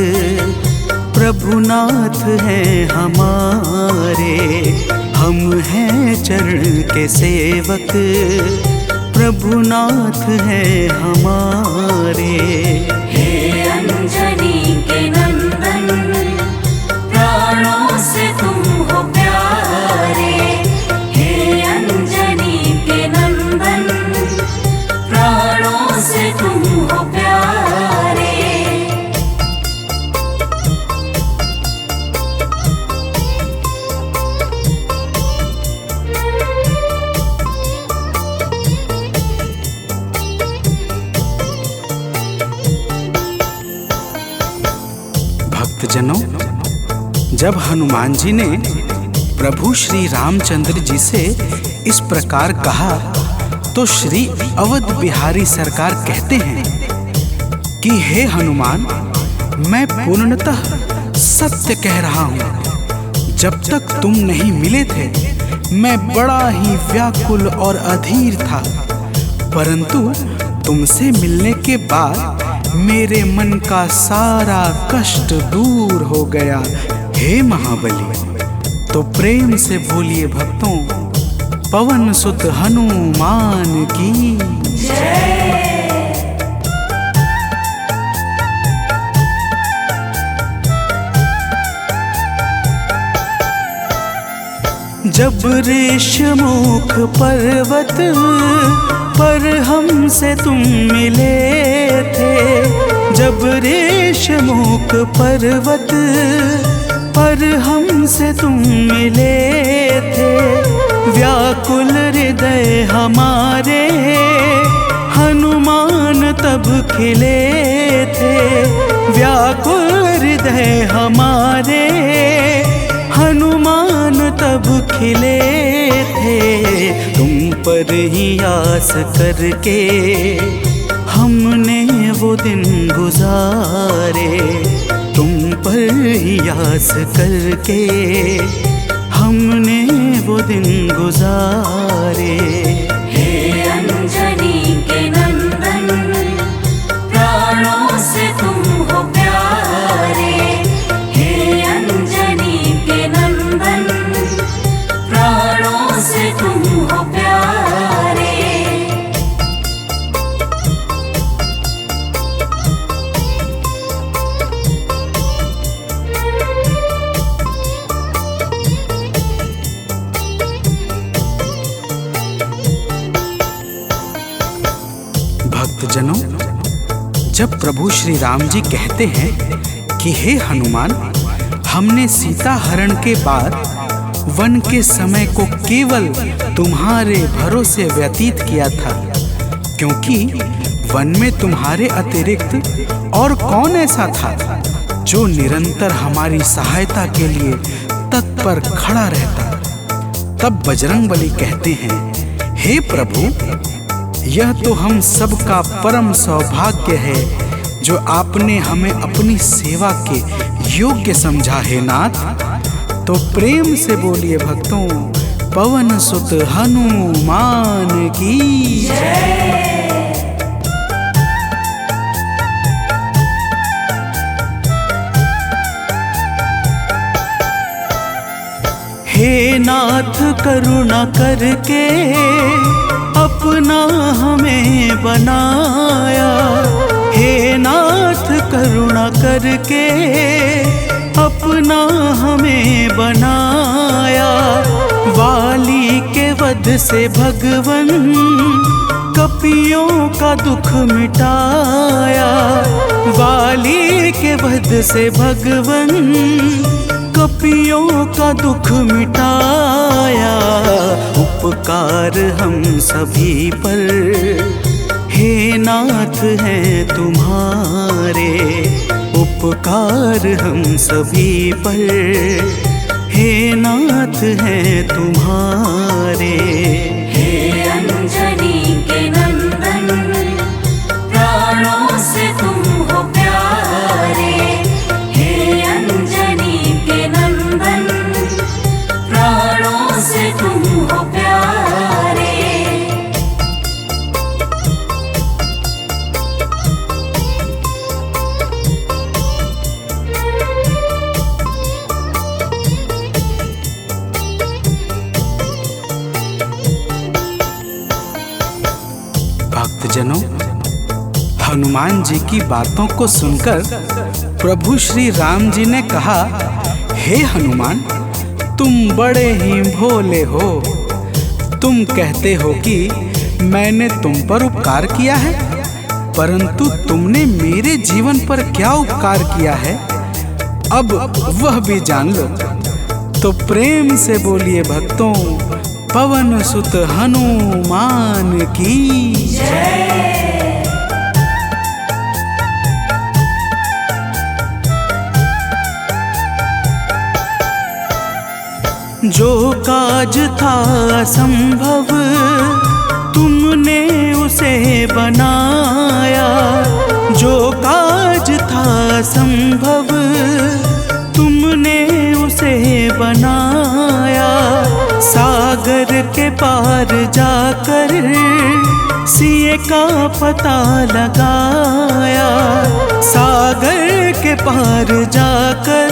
प्रभुनाथ हैं हमारे। हम हम हैं चरण के सेवक, प्रभुनाथ है हमारे। हे अंजनी के नंदन, प्राणों से तुम हो प्यारे। हे अंजनी के नंदन, प्राणों से तुम हो प्यारे। भक्तजनों, जब हनुमान जी ने प्रभु श्री रामचंद्र जी से इस प्रकार कहा तो श्री अवध बिहारी सरकार कहते हैं कि हे हनुमान, मैं पूर्णतः सत्य कह रहा हूँ। जब तक तुम नहीं मिले थे मैं बड़ा ही व्याकुल और अधीर था, परंतु तुमसे मिलने के बाद मेरे मन का सारा कष्ट दूर हो गया। हे महाबली, तो प्रेम से बोलिए भक्तों, पवन सुत हनुमान की जय। जब ऋषमुख पर्वत पर हमसे तुम मिले थे, जब ऋषमुख पर्वत पर हमसे तुम मिले थे, व्याकुल हृदय हमारे हनुमान तब खिले थे। व्याकुल हृदय हमारे हनुमान तब खिले थे। तुम पर ही आस करके हमने वो दिन गुजारे, तुम पर ही आस करके हमने वो दिन गुजारे। हे अंजनी के नंदन, प्राणों से तुम हो प्यारे। हे अंजनी के नंदन, प्राणों से तुम हो प्यारे। भक्तजनों, जब प्रभु श्री राम जी कहते हैं कि हे हनुमान, हमने सीता हरण के बाद वन के समय को केवल तुम्हारे भरोसे व्यतीत किया था, क्योंकि वन में तुम्हारे अतिरिक्त और कौन ऐसा था जो निरंतर हमारी सहायता के लिए तत्पर खड़ा रहता। तब बजरंगबली कहते हैं, हे प्रभु, यह तो हम सबका परम सौभाग्य है जो आपने हमें अपनी सेवा के योग्य समझा है नाथ। तो प्रेम से बोलिए भक्तों, पवन सुत हनुमान की जय। हे नाथ करुणा करके अपना हमें बनाया, हे नाथ करुणा करके अपना हमें बनाया। वाली के वध से भगवन कपियों का दुख मिटाया, वाली के वध से भगवन कपियों का दुख मिटाया। उपकार हम सभी पर हे नाथ हैं तुम्हारे, उपकार हम सभी पर हे नाथ हैं तुम्हारे। हे अंजनी के नंदन, प्राणों से तुम हो प्यारे। हे अंजनी के नंदन, प्राणों से तुम हो प्यारे। भक्तजनों, हनुमान जी की बातों को सुनकर प्रभु श्री राम जी ने कहा, हे हनुमान, तुम बड़े ही भोले हो। तुम कहते हो कि मैंने तुम पर उपकार किया है, परंतु तुमने मेरे जीवन पर क्या उपकार किया है, अब वह भी जान लो। तो प्रेम से बोलिए भक्तों, पवन सुत हनुमान की जय। जो काज था असंभव तुमने उसे बनाया, जो काज था असंभव तुमने उसे बनाया। सागर के पार जाकर सिए का पता लगाया, सागर के पार जाकर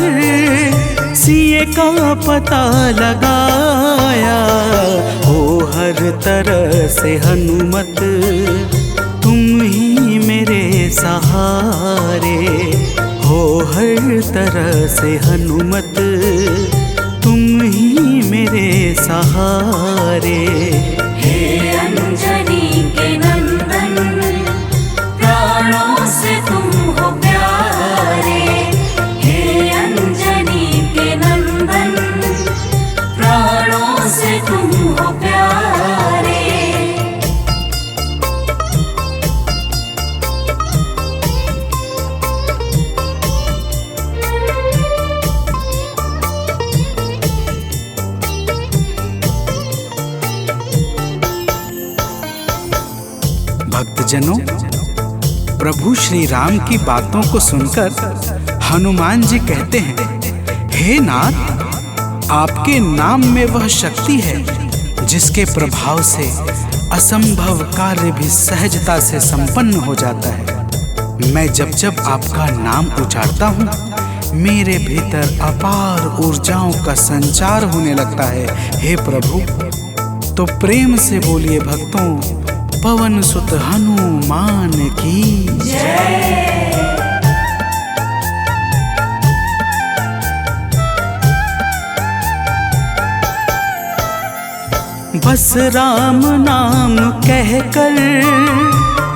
सिए का पता लगाया। हो हर तरह से हनुमत तुम ही मेरे सहारे, हो हर तरह से हनुमत तुम ही मेरे सहारे। हे अंजनी के नंदन, प्राणों से तुम हो प्यारे। हे अंजनी के नंदन, प्राणों से तुम हो प्यारे। भक्तजनों, प्रभु श्री राम की बातों को सुनकर हनुमान जी कहते हैं, हे नाथ, आपके नाम में वह शक्ति है जिसके प्रभाव से असंभव कार्य भी सहजता से संपन्न हो जाता है। मैं जब जब आपका नाम उच्चारता हूँ, मेरे भीतर अपार ऊर्जाओं का संचार होने लगता है। हे प्रभु, तो प्रेम से बोलिए भक्तों, पवन सुत हनुमान की जय। बस राम नाम कहकर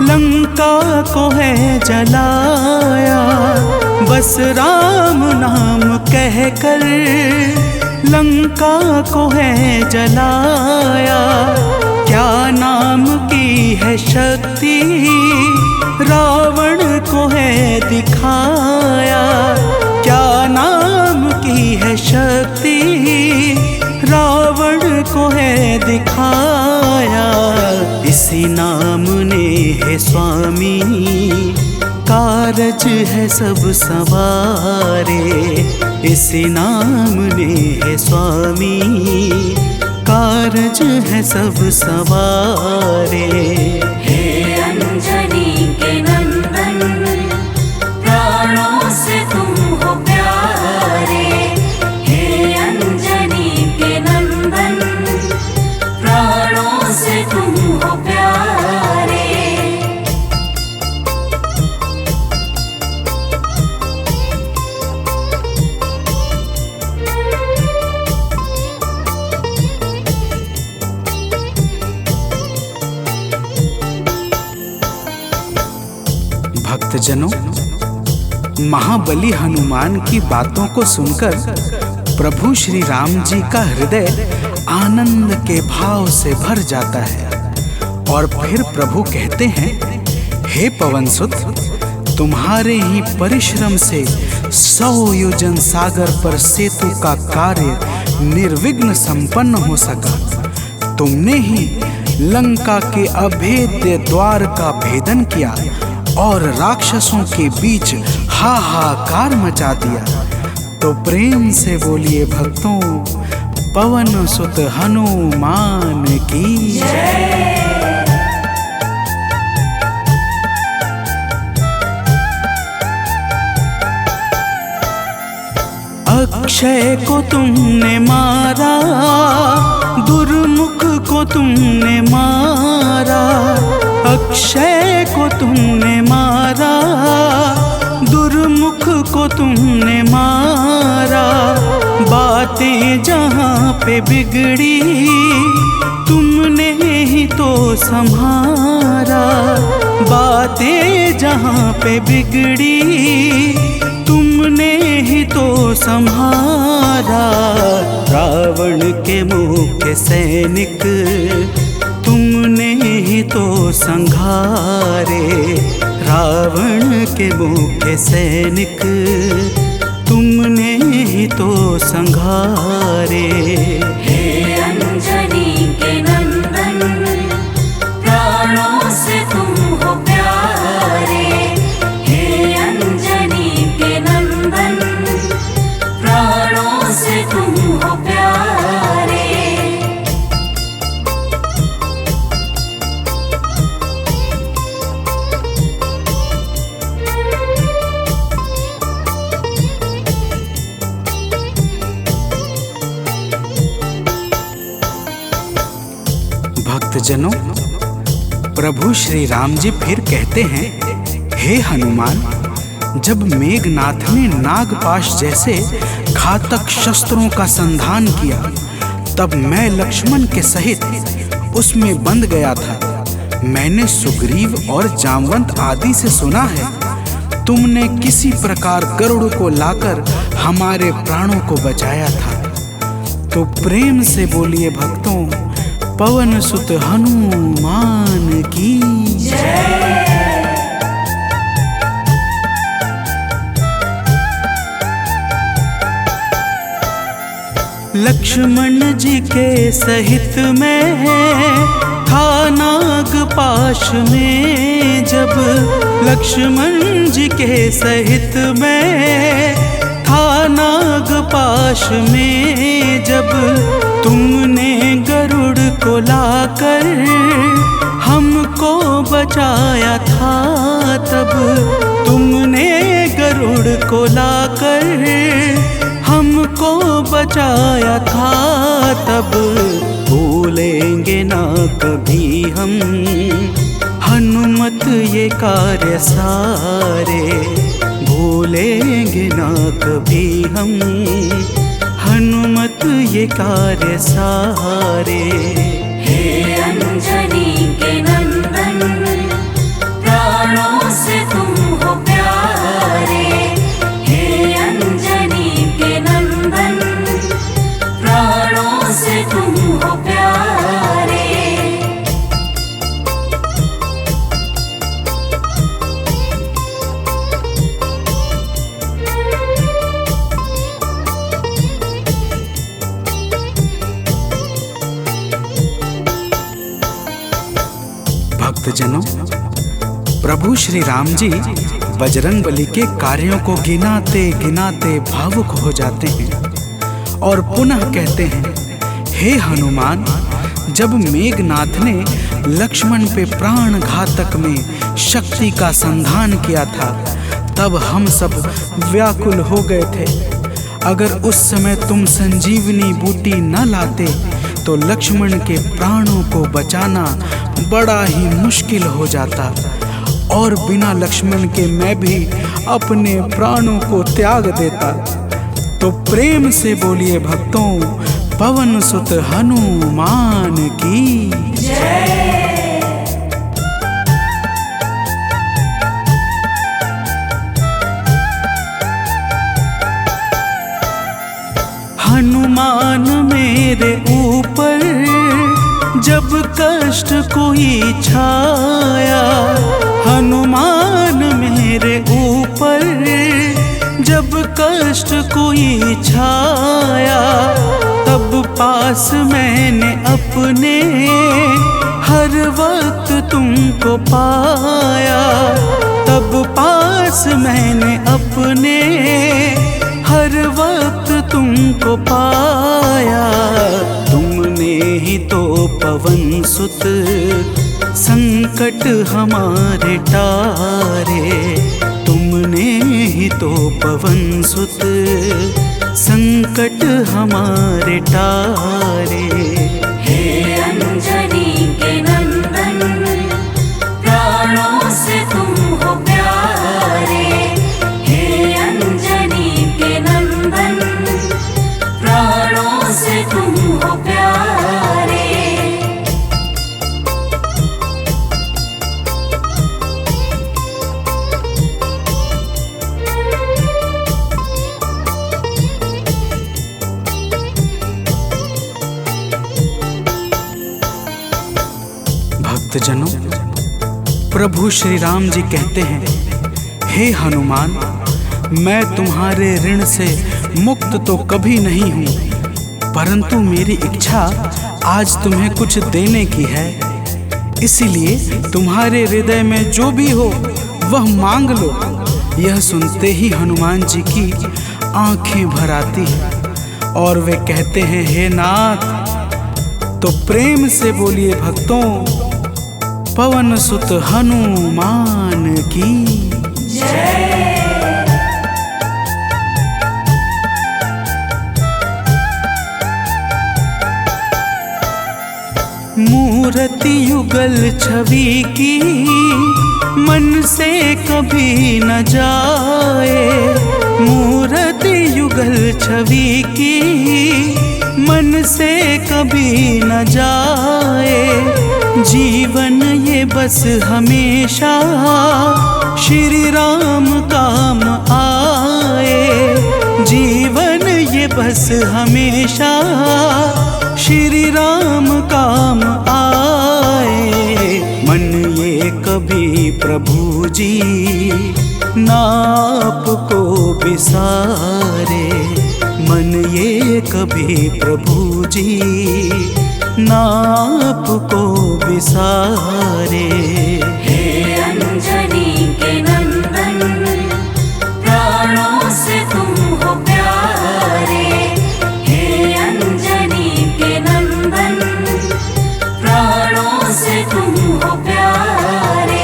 लंका को है जलाया, बस राम नाम कहकर लंका को है जलाया। क्या नाम की है शक्ति रावण को है दिखाया, क्या नाम की है शक्ति रावण को है दिखाया। इसी नाम ने है स्वामी कारज है सब सवारे, इसी नाम ने है स्वामी कारज है सब सवारे। हे अंजनी के नंदन, प्राणों से तुम हो प्यारे। हे अंजनी के नंदन, प्राणों से तुम हो प्यारे। भक्तजनों, महाबली हनुमान की बातों को सुनकर प्रभु श्री राम जी का हृदय आनंद के भाव से भर जाता है और फिर प्रभु कहते हैं, हे पवनसुत, तुम्हारे ही परिश्रम से 100 योजन सागर पर सेतु का कार्य निर्विघ्न संपन्न हो सका। तुमने ही लंका के अभेद्य द्वार का भेदन किया और राक्षसों के बीच हाहाकार मचा दिया। तो प्रेम से बोलिए भक्तों, पवन सुत हनुमान की जय। अक्षय को तुमने मारा, दुर्मुख को तुमने मारा, अक्षय पे बिगड़ी तुमने ही तो संभारा। बातें जहाँ पे बिगड़ी तुमने ही तो संभारा। रावण के मुख्य सैनिक तुमने ही तो संघारे। रावण के मुख्य सैनिक तुमने ही तो संघारे। हे अंजनी के नंदन, प्राणों से तुम हो प्यारे। हे अंजनी के नंदन, प्राणों से तुम हो प्यारे। भक्तजनों, प्रभु श्री राम जी फिर कहते हैं, हे हनुमान, जब मेघनाथ ने नागपाश जैसे घातक शस्त्रों का संधान किया तब मैं लक्ष्मण के सहित उसमें बंध गया था। मैंने सुग्रीव और जामवंत आदि से सुना है तुमने किसी प्रकार गरुड़ को लाकर हमारे प्राणों को बचाया था। तो प्रेम से बोलिए भक्तों, पवन सुत हनुमान की जय। लक्ष्मण जी के सहित में था नागपाश में जब। लक्ष्मण जी के सहित में था नागपाश में जब। तुमने गरुड़ को लाकर हमको बचाया था तब। तुमने गरुड़ को लाकर हमको बचाया था तब। भूलेंगे ना कभी हम हनुमत ये कार्य सारे। भूलेंगे ना कभी हम हनुमत ये कार्य सारे। हे अंजनी के नंदन, प्राणों से तुम हो प्यारे। हे अंजनी के नंदन, प्राणों से तुम हो प्यारे। भक्तजनों, प्रभु श्री राम जी बजरंगबली के कार्यों को गिनाते गिनाते भावुक हो जाते हैं और पुनः कहते हैं, हे हनुमान, जब मेघनाथ ने लक्ष्मण पे प्राण घातक में शक्ति का संधान किया था तब हम सब व्याकुल हो गए थे। अगर उस समय तुम संजीवनी बूटी न लाते तो लक्ष्मण के प्राणों को बचाना बड़ा ही मुश्किल हो जाता और बिना लक्ष्मण के मैं भी अपने प्राणों को त्याग देता। तो प्रेम से बोलिए भक्तों, पवन सुत हनुमान की जय। हनुमान मेरे ऊपर जब कष्ट कोई छाया। हनुमान मेरे ऊपर जब कष्ट कोई छाया तब पास मैंने अपने हर वक्त तुमको पाया। तब पास मैंने अपने हर वक्त तुमको पाया। तुमने ही तो पवन सुत संकट हमारे टारे। तुमने ही तो पवन सुत संकट हमारे टारे। हे अंजनी के नंदन, प्राणों से तुम हो प्यारे। हे अंजनी के नंदन, प्राणों से तुम भक्तजनों, प्रभु श्री राम जी कहते हैं, हे हनुमान, मैं तुम्हारे ऋण से मुक्त तो कभी नहीं हूँ, परंतु मेरी इच्छा आज तुम्हें कुछ देने की है। इसीलिए तुम्हारे हृदय में जो भी हो वह मांग लो। यह सुनते ही हनुमान जी की आंखें भर आती हैं और वे कहते हैं, हे नाथ। तो प्रेम से बोलिए भक्तों, पवन सुत हनुमान की जय। मूर्ति युगल छवि की मन से कभी न जाए। मूर्ति युगल छवि की मन से कभी न जाए। जीवन ये बस हमेशा श्री राम काम आए। जीवन ये बस हमेशा श्री राम काम आए। मन ये कभी प्रभु जी नाप को बिसारे। मन ये कभी प्रभु जी नाप को बिसारे। हे अंजनी के नंदन, प्राणों से तुम हो प्यारे। हे अंजनी के नंदन, प्राणों से तुम हो प्यारे।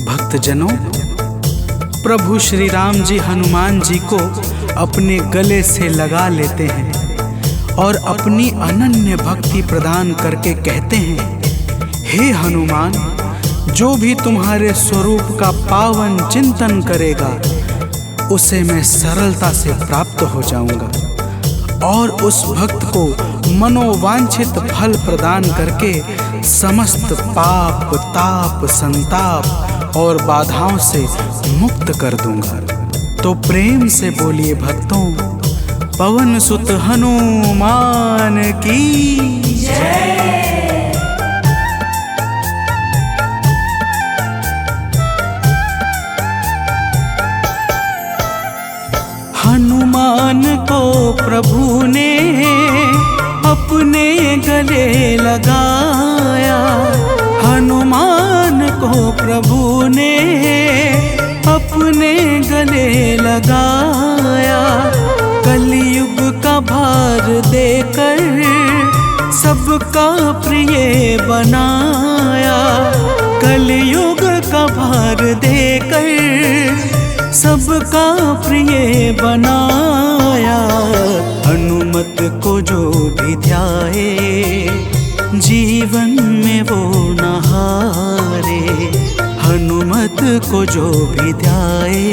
भक्तजनों, प्रभु श्री राम जी हनुमान जी को अपने गले से लगा लेते हैं और अपनी अनन्य भक्ति प्रदान करके कहते हैं, हे हनुमान, जो भी तुम्हारे स्वरूप का पावन चिंतन करेगा उसे मैं सरलता से प्राप्त हो जाऊंगा और उस भक्त को मनोवांछित फल प्रदान करके समस्त पाप, ताप, संताप और बाधाओं से मुक्त कर दूंगा। तो प्रेम से बोलिए भक्तों, पवन सुत हनुमान की जय। हनुमान को प्रभु ने अपने गले लगाया। हनुमान को प्रभु ने अपने गले लगाया। कलयुग का भार देकर सबका प्रिय बनाया। कलयुग का भार देकर सबका प्रिय बनाया। हनुमत को जो भी ध्याए जीवन में वो न हारे। हनुमत को जो भी ध्याए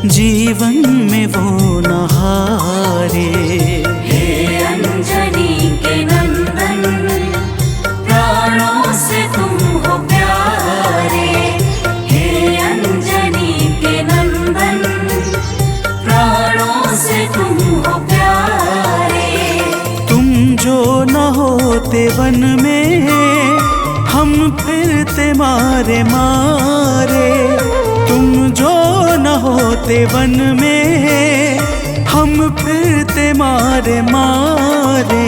जीवन में वो न हारे। हे अंजनी के नंदन, प्राणों से तुम हो प्यारे। हे अंजनी के नंदन, प्राणों से तुम हो प्यारे। तुम जो न होते वन में हम फिरते मारे मारे। तुम जो न होते वन में हम फिरते मारे मारे।